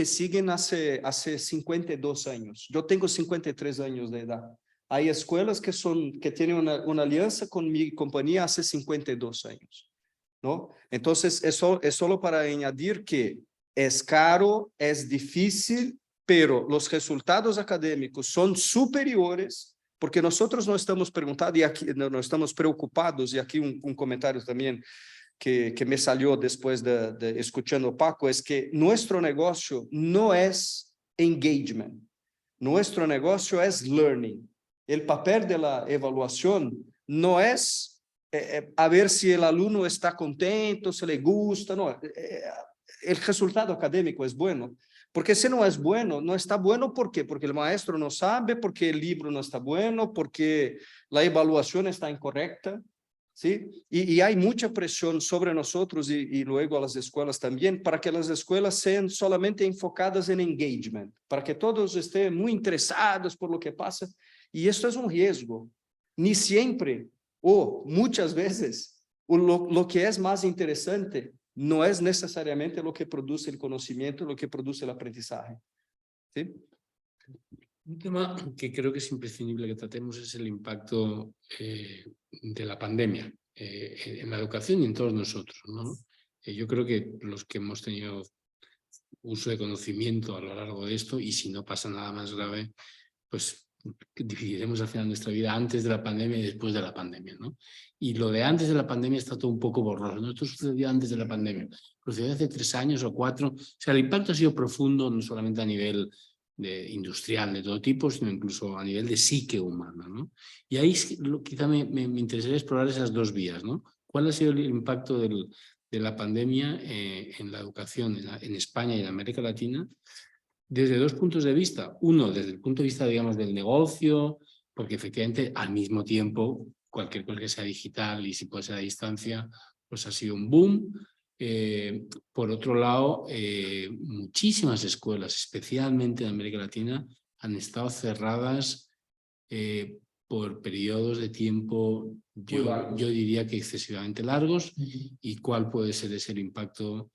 siguen hace 52 años. Yo tengo 53 años de edad. Hay escuelas que tienen una alianza con mi compañía hace 52 años, ¿no? Entonces, eso es solo para añadir que es caro, es difícil, pero los resultados académicos son superiores, porque nosotros no estamos preguntando, y aquí no estamos preocupados, y aquí un comentario también que me salió después de escuchando a Paco, es que nuestro negocio no es engagement, nuestro negocio es learning. El papel de la evaluación no es a ver si el alumno está contento, si le gusta, no. El resultado académico es bueno, porque si no es bueno, no está bueno, ¿por qué? Porque el maestro no sabe, porque el libro no está bueno, porque la evaluación está incorrecta, ¿sí? Y hay mucha presión sobre nosotros y luego a las escuelas también, para que las escuelas sean solamente enfocadas en engagement, para que todos estén muy interesados por lo que pasa. Y esto es un riesgo. Ni siempre, o muchas veces, lo que es más interesante no es necesariamente lo que produce el conocimiento, lo que produce el aprendizaje. ¿Sí? Un tema que creo que es imprescindible que tratemos es el impacto de la pandemia en la educación y en todos nosotros, ¿no? Yo creo que los que hemos tenido uso de conocimiento a lo largo de esto, y si no pasa nada más grave, pues dividiremos al final de nuestra vida antes de la pandemia y después de la pandemia, ¿no? Y lo de antes de la pandemia está todo un poco borroso, ¿no? Esto sucedió antes de la pandemia, sucedió hace 3 años o 4, o sea, el impacto ha sido profundo, no solamente a nivel industrial de todo tipo, sino incluso a nivel de psique humana, ¿no? Y ahí quizá me interesaría explorar esas dos vías, ¿no? ¿Cuál ha sido el impacto de la pandemia en la educación en España y en América Latina? Desde 2 puntos de vista. Uno, desde el punto de vista, digamos, del negocio, porque efectivamente al mismo tiempo cualquier cosa que sea digital y si puede ser a distancia, pues ha sido un boom. Por otro lado, muchísimas escuelas, especialmente en América Latina, han estado cerradas por periodos de tiempo, yo diría que excesivamente largos. ¿Y cuál puede ser ese impacto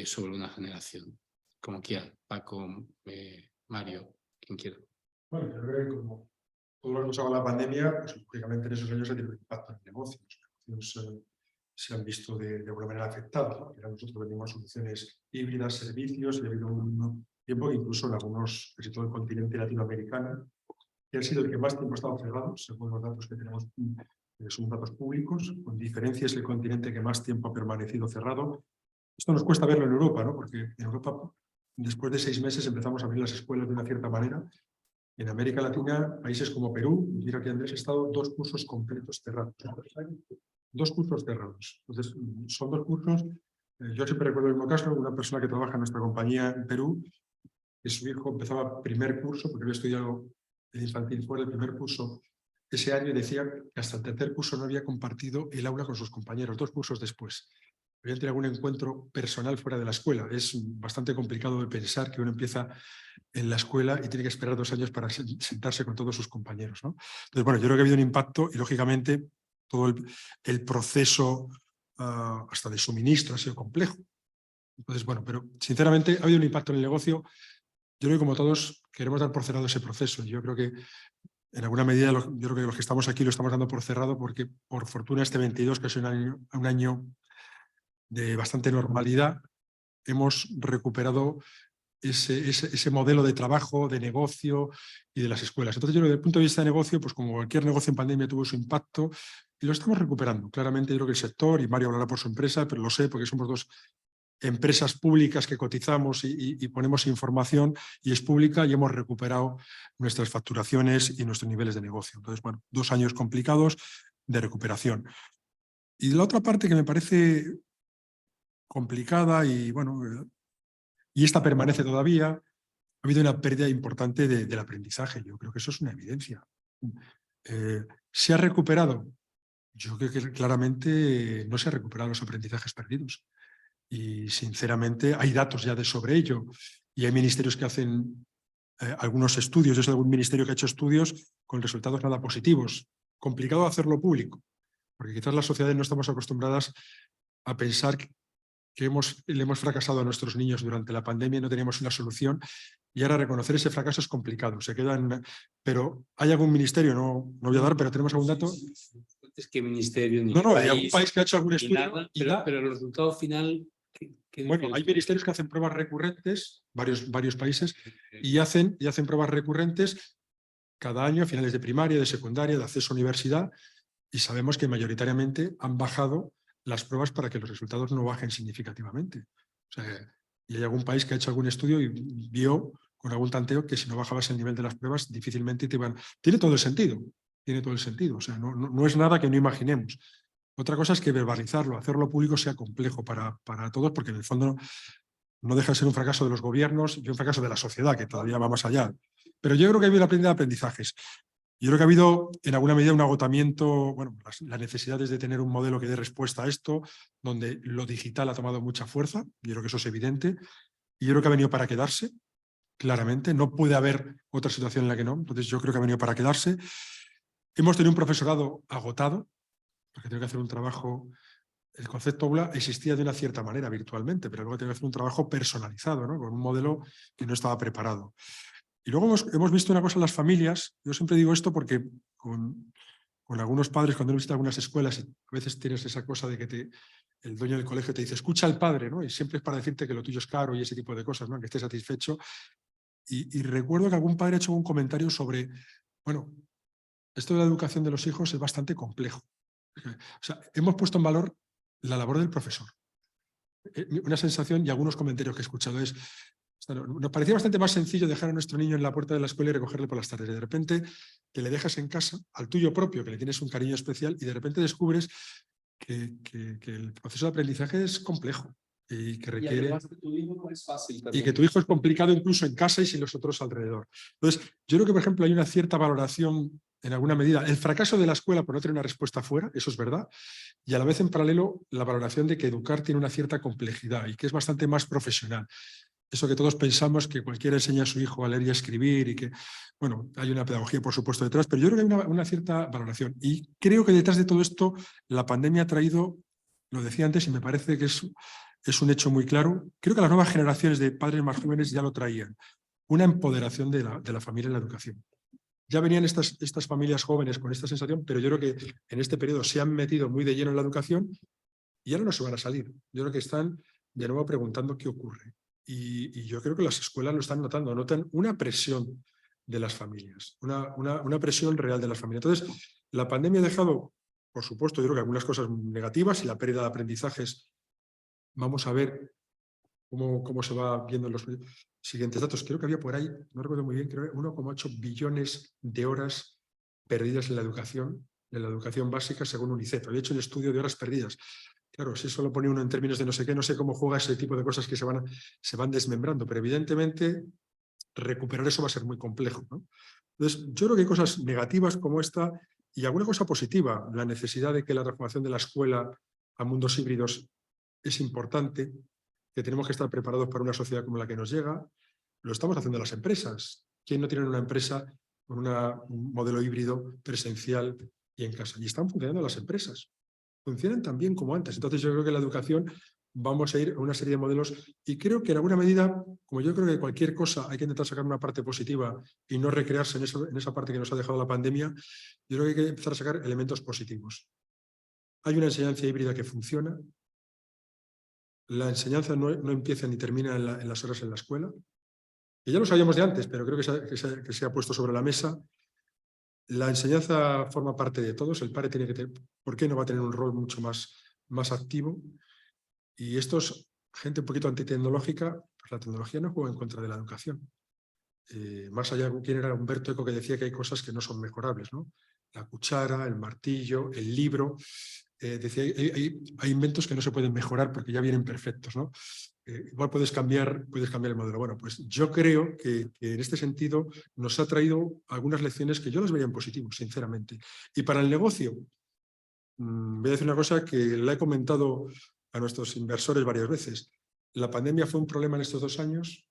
sobre una generación? Como quiera, Paco, Mario, quien quiera. Bueno, yo creo que como todo lo que nos haga la pandemia, pues lógicamente en esos años ha tenido un impacto en el negocio. Los negocios se han visto de alguna manera afectados, ¿no? Nosotros vendimos soluciones híbridas, servicios, y ha habido un tiempo que incluso en algunos, casi todo el continente latinoamericano, que ha sido el que más tiempo ha estado cerrado, según los datos que tenemos, son datos públicos, con diferencia es el continente que más tiempo ha permanecido cerrado. Esto nos cuesta verlo en Europa, ¿no? Porque en Europa, después de 6 meses, empezamos a abrir las escuelas de una cierta manera. En América Latina, países como Perú, mira que Andrés, ha estado 2 cursos completos cerrados. 2 cursos cerrados. Entonces, son 2 cursos. Yo siempre recuerdo el mismo caso, una persona que trabaja en nuestra compañía en Perú, que su hijo empezaba primer curso, porque había estudiado el infantil fuera del primer curso ese año, y decía que hasta el tercer curso no había compartido el aula con sus compañeros, 2 cursos después. Habían tenido algún encuentro personal fuera de la escuela. Es bastante complicado de pensar que uno empieza en la escuela y tiene que esperar 2 años para sentarse con todos sus compañeros, ¿no? Entonces, bueno, yo creo que ha habido un impacto y, lógicamente, todo el proceso hasta de suministro ha sido complejo. Entonces, bueno, pero sinceramente ha habido un impacto en el negocio. Yo creo que como todos queremos dar por cerrado ese proceso. Yo creo que en alguna medida, yo creo que los que estamos aquí lo estamos dando por cerrado porque, por fortuna, este 22, que es un año de bastante normalidad, hemos recuperado ese modelo de trabajo, de negocio y de las escuelas. Entonces, yo desde el punto de vista de negocio, pues como cualquier negocio en pandemia tuvo su impacto y lo estamos recuperando. Claramente yo creo que el sector, y Mario hablará por su empresa, pero lo sé porque somos 2 empresas públicas que cotizamos y ponemos información, y es pública, y hemos recuperado nuestras facturaciones y nuestros niveles de negocio. Entonces, bueno, 2 años complicados de recuperación. Y la otra parte que me parece complicada y, bueno, y esta permanece todavía, ha habido una pérdida importante del aprendizaje. Yo creo que eso es una evidencia. ¿Se ha recuperado? Yo creo que claramente no se han recuperado los aprendizajes perdidos. Y, sinceramente, hay datos ya sobre ello. Y hay ministerios que hacen algunos estudios. Yo soy de algún ministerio que ha hecho estudios con resultados nada positivos. Complicado hacerlo público, porque quizás las sociedades no estamos acostumbradas a pensar le hemos fracasado a nuestros niños durante la pandemia y no teníamos una solución. Y ahora reconocer ese fracaso es complicado. Pero hay algún ministerio, no voy a dar, pero tenemos algún dato. Es que ministerio ni No, hay algún país que ha hecho algún ni estudio. nada, pero el resultado final. Bueno, hay ministerios que hacen pruebas recurrentes, varios países, y hacen pruebas recurrentes cada año, a finales de primaria, de secundaria, de acceso a universidad, y sabemos que mayoritariamente han bajado las pruebas para que los resultados no bajen significativamente. O sea, y hay algún país que ha hecho algún estudio y vio con algún tanteo que si no bajabas el nivel de las pruebas, difícilmente te iban... Tiene todo el sentido, o sea, no es nada que no imaginemos. Otra cosa es que verbalizarlo, hacerlo público sea complejo para todos, porque en el fondo no deja de ser un fracaso de los gobiernos y un fracaso de la sociedad, que todavía va más allá. Pero yo creo que ha habido una aprendizajes. Yo creo que ha habido en alguna medida un agotamiento, bueno, las necesidades de tener un modelo que dé respuesta a esto, donde lo digital ha tomado mucha fuerza, yo creo que eso es evidente, y yo creo que ha venido para quedarse, claramente, no puede haber otra situación en la que no, entonces yo creo que ha venido para quedarse. Hemos tenido un profesorado agotado, porque tengo que hacer un trabajo, el concepto aula existía de una cierta manera virtualmente, pero luego tengo que hacer un trabajo personalizado, ¿no? Con un modelo que no estaba preparado. Y luego hemos visto una cosa en las familias, yo siempre digo esto porque con algunos padres, cuando uno visita algunas escuelas, a veces tienes esa cosa de que el dueño del colegio te dice, escucha al padre, ¿no? Y siempre es para decirte que lo tuyo es caro y ese tipo de cosas, ¿no? Que estés satisfecho. Y recuerdo que algún padre ha hecho un comentario sobre, bueno, esto de la educación de los hijos es bastante complejo. O sea, hemos puesto en valor la labor del profesor. Una sensación y algunos comentarios que he escuchado es, nos parecía bastante más sencillo dejar a nuestro niño en la puerta de la escuela y recogerle por las tardes. De repente te le dejas en casa, al tuyo propio, que le tienes un cariño especial, y de repente descubres que el proceso de aprendizaje es complejo y que requiere... Y que tu hijo no es fácil Y que tu hijo es complicado incluso en casa y sin los otros alrededor. Entonces, yo creo que, por ejemplo, hay una cierta valoración en alguna medida. El fracaso de la escuela por no tener una respuesta fuera, eso es verdad, y a la vez en paralelo la valoración de que educar tiene una cierta complejidad y que es bastante más profesional. Eso que todos pensamos que cualquiera enseña a su hijo a leer y a escribir y que, bueno, hay una pedagogía por supuesto detrás, pero yo creo que hay una cierta valoración. Y creo que detrás de todo esto la pandemia ha traído, lo decía antes y me parece que es un hecho muy claro, creo que las nuevas generaciones de padres más jóvenes ya lo traían, una empoderación de la familia en la educación. Ya venían estas familias jóvenes con esta sensación, pero yo creo que en este periodo se han metido muy de lleno en la educación y ahora no se van a salir. Yo creo que están de nuevo preguntando qué ocurre. Y yo creo que las escuelas lo están notando, notan una presión de las familias, una presión real de las familias. Entonces, la pandemia ha dejado, por supuesto, yo creo que algunas cosas negativas y la pérdida de aprendizajes. Vamos a ver cómo se va viendo en los siguientes datos. Creo que había por ahí, no recuerdo muy bien, creo que 1,8 billones de horas perdidas en la educación básica según UNICEF. Había hecho un estudio de horas perdidas. Claro, si eso lo pone uno en términos de no sé qué, no sé cómo juega ese tipo de cosas que se van desmembrando, pero evidentemente recuperar eso va a ser muy complejo, ¿no? Entonces, yo creo que hay cosas negativas como esta y alguna cosa positiva. La necesidad de que la transformación de la escuela a mundos híbridos es importante, que tenemos que estar preparados para una sociedad como la que nos llega. Lo estamos haciendo las empresas. ¿Quién no tiene una empresa con un modelo híbrido presencial y en casa? Y están funcionando las empresas. Funcionan tan bien como antes. Entonces yo creo que en la educación vamos a ir a una serie de modelos y creo que en alguna medida, como yo creo que cualquier cosa hay que intentar sacar una parte positiva y no recrearse en esa parte que nos ha dejado la pandemia, yo creo que hay que empezar a sacar elementos positivos. Hay una enseñanza híbrida que funciona. La enseñanza no empieza ni termina en las horas en la escuela. Y ya lo sabíamos de antes, pero creo que se ha puesto sobre la mesa. La enseñanza forma parte de todos. El padre tiene que tener, ¿por qué no va a tener un rol mucho más activo? Y esto es gente un poquito antitecnológica, pues la tecnología no juega en contra de la educación. Más allá, ¿quién era Humberto Eco que decía que hay cosas que no son mejorables, ¿no? La cuchara, el martillo, el libro. Decía, hay inventos que no se pueden mejorar porque ya vienen perfectos, ¿no? Igual puedes cambiar el modelo. Bueno, pues yo creo que en este sentido nos ha traído algunas lecciones que yo las vería en positivo, sinceramente. Y para el negocio, voy a decir una cosa que la he comentado a nuestros inversores varias veces. La pandemia fue un problema en estos 2 años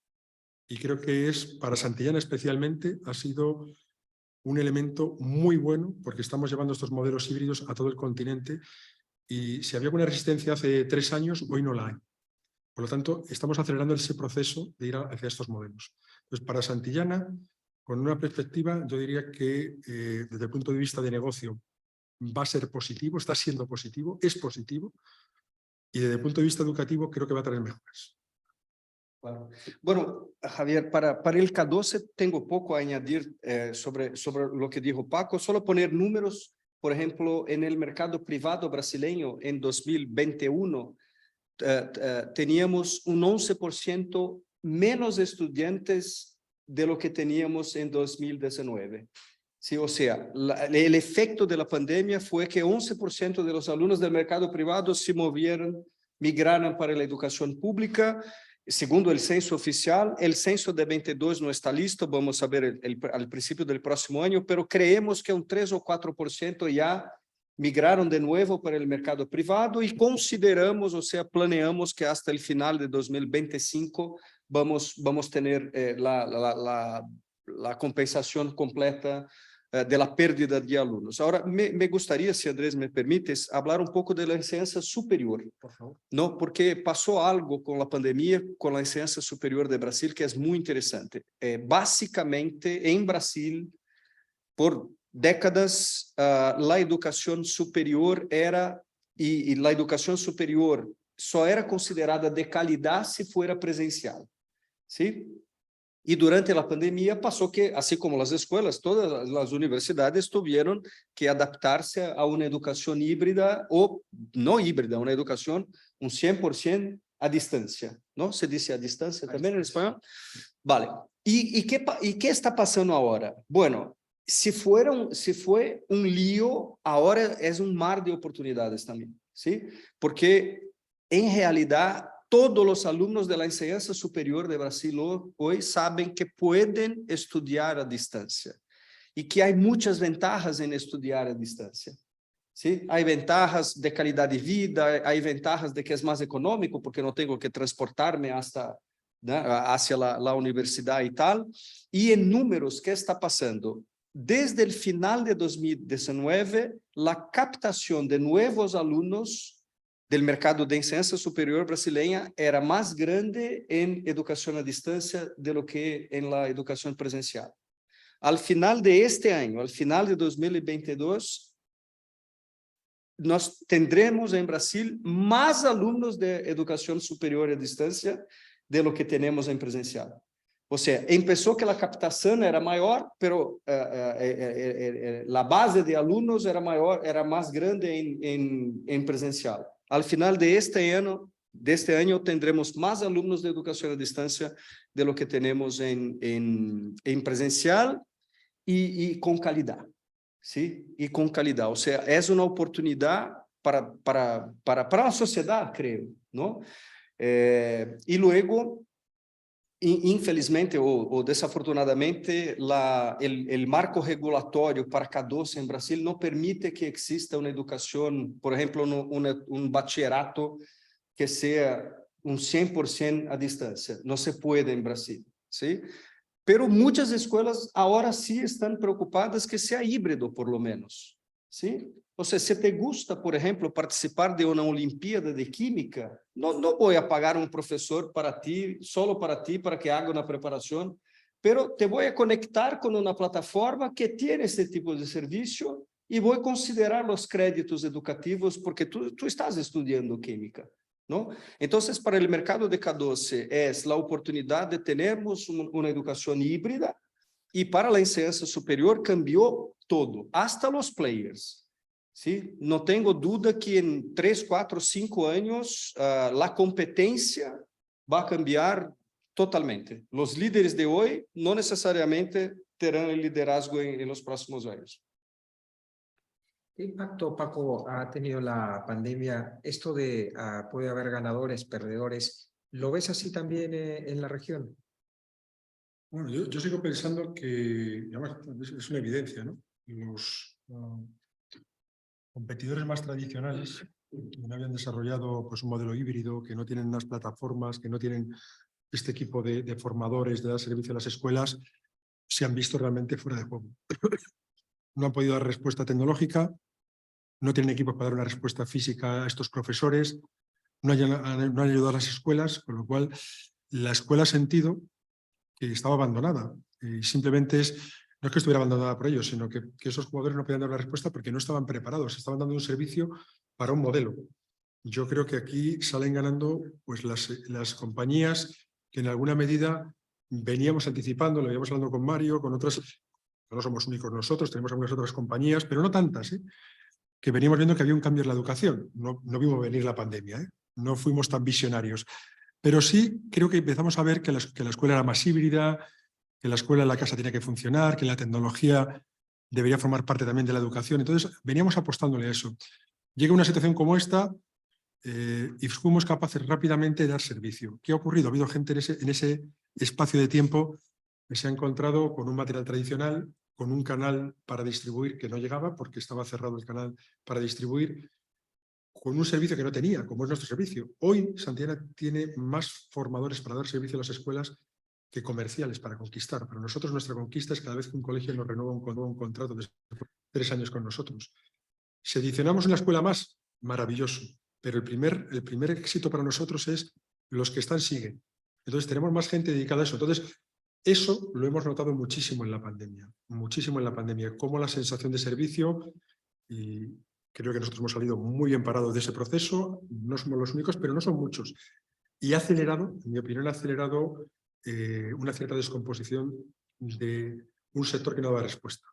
y creo que para Santillana especialmente ha sido un elemento muy bueno porque estamos llevando estos modelos híbridos a todo el continente y si había alguna resistencia hace 3 años, hoy no la hay. Por lo tanto, estamos acelerando ese proceso de ir hacia estos modelos. Entonces, para Santillana, con una perspectiva, yo diría que desde el punto de vista de negocio va a ser positivo, está siendo positivo, es positivo, y desde el punto de vista educativo creo que va a traer mejoras. Claro. Bueno, Javier, para el K12 tengo poco a añadir sobre lo que dijo Paco, solo poner números, por ejemplo, en el mercado privado brasileño en 2021 teníamos un 11% menos estudiantes de lo que teníamos en 2019. Sí, o sea, el efecto de la pandemia fue que 11% de los alumnos del mercado privado se migraron para la educación pública. Segundo el censo oficial, el censo de 22 no está listo, vamos a ver al principio del próximo año, pero creemos que un 3 o 4% ya migraron de nuevo para el mercado privado y consideramos, o sea, planeamos que hasta el final de 2025 vamos a tener la compensación completa de la pérdida de alumnos. Ahora, me gustaría, si Andrés me permites, hablar un poco de la enseñanza superior, por favor. ¿No? Porque pasó algo con la pandemia, con la enseñanza superior de Brasil, que es muy interesante. Básicamente, en Brasil, por décadas, la educación superior era, y la educación superior só era considerada de calidad si fuera presencial, ¿sí? Y durante la pandemia pasó que, así como las escuelas, todas las universidades tuvieron que adaptarse a una educación híbrida o no híbrida, una educación un 100% a distancia, ¿no? ¿Se dice a distancia también en español? Vale. ¿Y qué está pasando ahora? Bueno, si fue un lío, ahora es un mar de oportunidades también, ¿sí? Porque en realidad todos los alumnos de la enseñanza superior de Brasil hoy saben que pueden estudiar a distancia y que hay muchas ventajas en estudiar a distancia. ¿Sí? Hay ventajas de calidad de vida, hay ventajas de que es más económico porque no tengo que transportarme hacia la universidad y tal. Y en números, ¿qué está pasando? Desde el final de 2019, la captación de nuevos alumnos del mercado de enseñanza superior brasileña era más grande en educación a distancia de lo que en la educación presencial. Al final de este año, al final de 2022, nós tendremos en Brasil más alumnos de educación superior a distancia de lo que tenemos en presencial. O sea, empezó que la captación era mayor, pero la base de alumnos era mayor, era más grande en presencial. Al final de este año tendremos más alumnos de educación a distancia de lo que tenemos en presencial y con calidad, ¿sí? Y con calidad. O sea, es una oportunidad para la sociedad, creo, ¿no? Y luego, infelizmente o desafortunadamente, el marco regulatorio para K12 en Brasil no permite que exista una educación, por ejemplo, un bachillerato que sea un 100% a distancia. No se puede en Brasil, ¿sí? Pero muchas escuelas ahora sí están preocupadas que sea híbrido, por lo menos, ¿sí? O sea, si te gusta, por ejemplo, participar de una Olimpíada de Química, no voy a pagar un profesor para ti, solo para ti, para que haga una preparación, pero te voy a conectar con una plataforma que tiene este tipo de servicio y voy a considerar los créditos educativos porque tú estás estudiando química, ¿no? Entonces, para el mercado de K12 es la oportunidad de tenermos una educación híbrida y para la enseñanza superior cambió todo, hasta los players. ¿Sí? No tengo duda que en 3, 4, 5 años la competencia va a cambiar totalmente. Los líderes de hoy no necesariamente tendrán el liderazgo en los próximos años. ¿Qué impacto, Paco, ha tenido la pandemia? Esto de puede haber ganadores, perdedores, ¿lo ves así también en la región? Bueno, yo sigo pensando que, además, es una evidencia, ¿no? Los competidores más tradicionales que no habían desarrollado pues, un modelo híbrido, que no tienen unas plataformas, que no tienen este equipo de formadores, de dar servicio a las escuelas, se han visto realmente fuera de juego. No han podido dar respuesta tecnológica, no tienen equipos para dar una respuesta física a estos profesores, no han ayudado a las escuelas, con lo cual la escuela ha sentido que estaba abandonada. Y simplemente no es que estuviera abandonada por ellos, sino que esos jugadores no podían dar una respuesta porque no estaban preparados, estaban dando un servicio para un modelo. Yo creo que aquí salen ganando pues, las compañías que en alguna medida veníamos anticipando, lo habíamos hablando con Mario, con otras, no somos únicos nosotros, tenemos algunas otras compañías, pero no tantas, que veníamos viendo que había un cambio en la educación. No vimos venir la pandemia, no fuimos tan visionarios. Pero sí creo que empezamos a ver que la escuela era más híbrida, que la escuela en la casa tenía que funcionar, que la tecnología debería formar parte también de la educación. Entonces veníamos apostándole a eso. Llega una situación como esta y fuimos capaces rápidamente de dar servicio. ¿Qué ha ocurrido? Ha habido gente en ese espacio de tiempo que se ha encontrado con un material tradicional, con un canal para distribuir que no llegaba porque estaba cerrado el canal para distribuir, con un servicio que no tenía, como es nuestro servicio. Hoy Santillana tiene más formadores para dar servicio a las escuelas que comerciales para conquistar. Para nosotros nuestra conquista es cada vez que un colegio nos renueva un contrato de 3 años con nosotros. Si adicionamos una escuela más, maravilloso. Pero el primer éxito para nosotros es los que están siguen. Entonces tenemos más gente dedicada a eso. Entonces eso lo hemos notado muchísimo en la pandemia. Muchísimo en la pandemia. Cómo la sensación de servicio, y creo que nosotros hemos salido muy bien parados de ese proceso. No somos los únicos, pero no son muchos. Y ha acelerado, en mi opinión, ha acelerado una cierta descomposición de un sector que no da respuesta.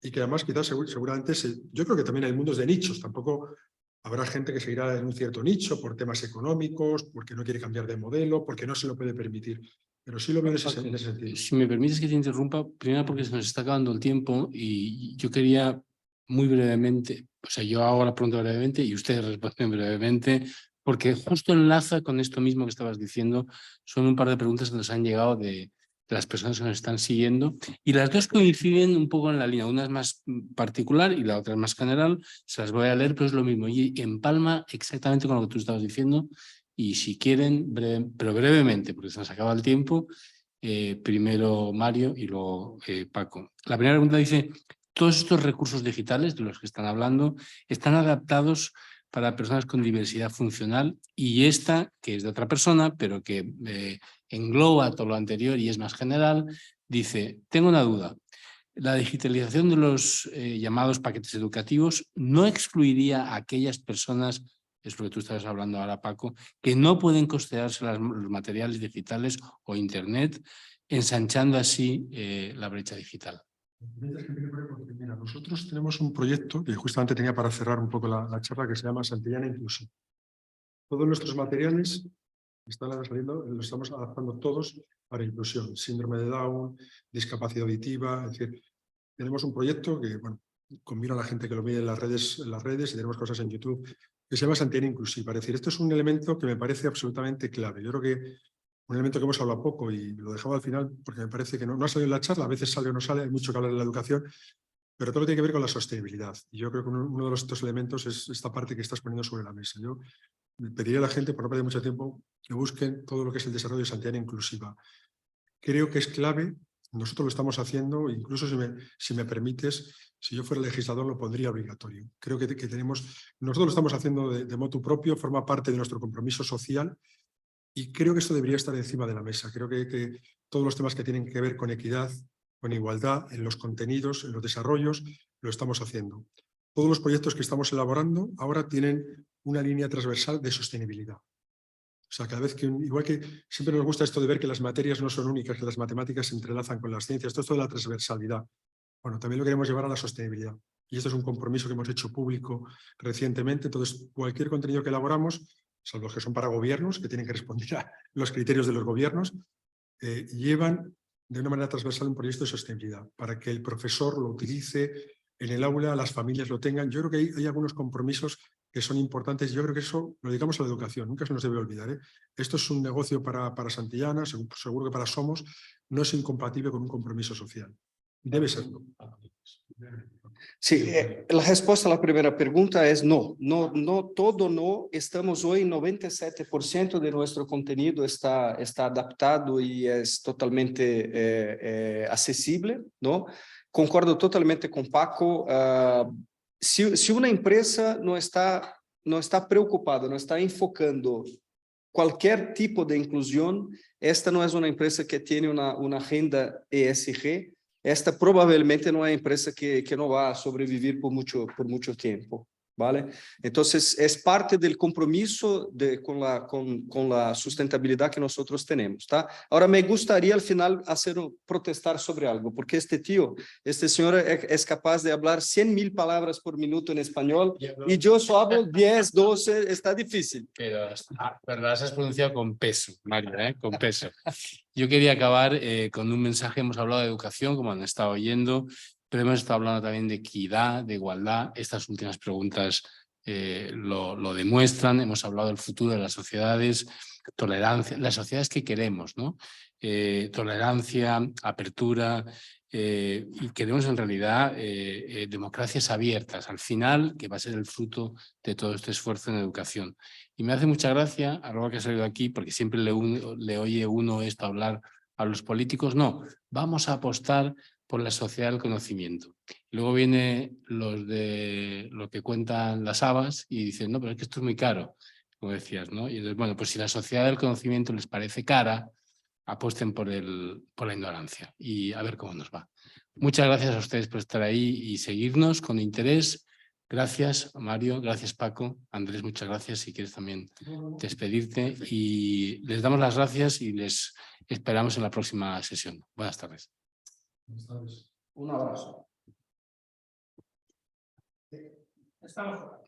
Y que además quizás seguramente, yo creo que también hay mundos de nichos, tampoco habrá gente que seguirá en un cierto nicho por temas económicos, porque no quiere cambiar de modelo, porque no se lo puede permitir. Pero sí lo veo en ese sentido. Si me permites que te interrumpa, primero porque se nos está acabando el tiempo y yo quería muy brevemente, o sea, yo hago la pregunta brevemente y ustedes responden brevemente, porque justo enlaza con esto mismo que estabas diciendo. Son un par de preguntas que nos han llegado de las personas que nos están siguiendo y las dos coinciden un poco en la línea. Una es más particular y la otra es más general. Se las voy a leer, pero es lo mismo y empalma exactamente con lo que tú estabas diciendo. Y si quieren, pero brevemente, porque se nos acaba el tiempo, primero Mario y luego Paco. La primera pregunta dice: todos estos recursos digitales de los que están hablando están adaptados para personas con diversidad funcional, y esta, que es de otra persona, pero que engloba todo lo anterior y es más general, dice: tengo una duda. La digitalización de los llamados paquetes educativos no excluiría a aquellas personas, es lo que tú estabas hablando ahora, Paco, que no pueden costearse los materiales digitales o Internet, ensanchando así la brecha digital. Mira, nosotros tenemos un proyecto que justamente tenía para cerrar un poco la charla, que se llama Santillana Inclusiva. Todos nuestros materiales están saliendo, los estamos adaptando todos para inclusión, síndrome de Down, discapacidad auditiva. Es decir, tenemos un proyecto que, bueno, combina a la gente que lo mide en las redes y tenemos cosas en YouTube que se llama Santillana Inclusiva. Es decir, esto es un elemento que me parece absolutamente clave. Yo creo que un elemento que hemos hablado poco y lo dejamos al final porque me parece que no ha salido en la charla, a veces sale o no sale, hay mucho que hablar de la educación, pero todo tiene que ver con la sostenibilidad. Y yo creo que uno de los estos elementos es esta parte que estás poniendo sobre la mesa. Yo pediría a la gente, por no perder mucho tiempo, que busquen todo lo que es el desarrollo de Santillana Inclusiva. Creo que es clave, nosotros lo estamos haciendo, incluso si me permites, si yo fuera legislador lo pondría obligatorio. Creo que nosotros lo estamos haciendo de motu propio, forma parte de nuestro compromiso social. Y creo que esto debería estar encima de la mesa. Creo que todos los temas que tienen que ver con equidad, con igualdad, en los contenidos, en los desarrollos, lo estamos haciendo. Todos los proyectos que estamos elaborando ahora tienen una línea transversal de sostenibilidad. O sea, cada vez que, igual que siempre nos gusta esto de ver que las materias no son únicas, que las matemáticas se entrelazan con las ciencias, todo esto de la transversalidad. Bueno, también lo queremos llevar a la sostenibilidad. Y esto es un compromiso que hemos hecho público recientemente. Entonces, cualquier contenido que elaboramos, salvo los que son para gobiernos, que tienen que responder a los criterios de los gobiernos, llevan de una manera transversal un proyecto de sostenibilidad, para que el profesor lo utilice en el aula, las familias lo tengan. Yo creo que hay algunos compromisos que son importantes. Yo creo que eso lo dedicamos a la educación, nunca se nos debe olvidar. Esto es un negocio para Santillana, seguro que para Somos, no es incompatible con un compromiso social. Debe serlo. Sí, la respuesta a la primera pregunta es no. No, todo no. Estamos hoy 97% de nuestro contenido está adaptado y es totalmente accesible, ¿no? Concordo totalmente con Paco. Si una empresa no está não está preocupado, não está enfocando qualquer tipo de inclusão, esta não é uma empresa que tem uma renda ESG, esta provavelmente não é uma empresa que não vai sobreviver por muito tempo. ¿Vale? Entonces, es parte del compromiso con la sustentabilidad que nosotros tenemos, ¿tá? Ahora, me gustaría al final protestar sobre algo, porque este señor es capaz de hablar 100.000 palabras por minuto en español y yo solo hablo 10, 12, está difícil. Pero las has pronunciado con peso, Mario, con peso. Yo quería acabar con un mensaje. Hemos hablado de educación, como han estado oyendo, pero hemos estado hablando también de equidad, de igualdad. Estas últimas preguntas lo demuestran. Hemos hablado del futuro de las sociedades, tolerancia, las sociedades que queremos, ¿no? Tolerancia, apertura, y queremos en realidad democracias abiertas, al final, que va a ser el fruto de todo este esfuerzo en educación. Y me hace mucha gracia, ahora que ha salido aquí, porque siempre le oye uno esto hablar a los políticos, no, vamos a apostar por la sociedad del conocimiento. Luego viene los de lo que cuentan las habas y dicen, no, pero es que esto es muy caro, como decías, ¿no? Y entonces, bueno, pues si la sociedad del conocimiento les parece cara, apuesten por la ignorancia y a ver cómo nos va. Muchas gracias a ustedes por estar ahí y seguirnos con interés. Gracias, Mario. Gracias, Paco. Andrés, muchas gracias. Si quieres también despedirte. Y les damos las gracias y les esperamos en la próxima sesión. Buenas tardes. Un abrazo. Estamos.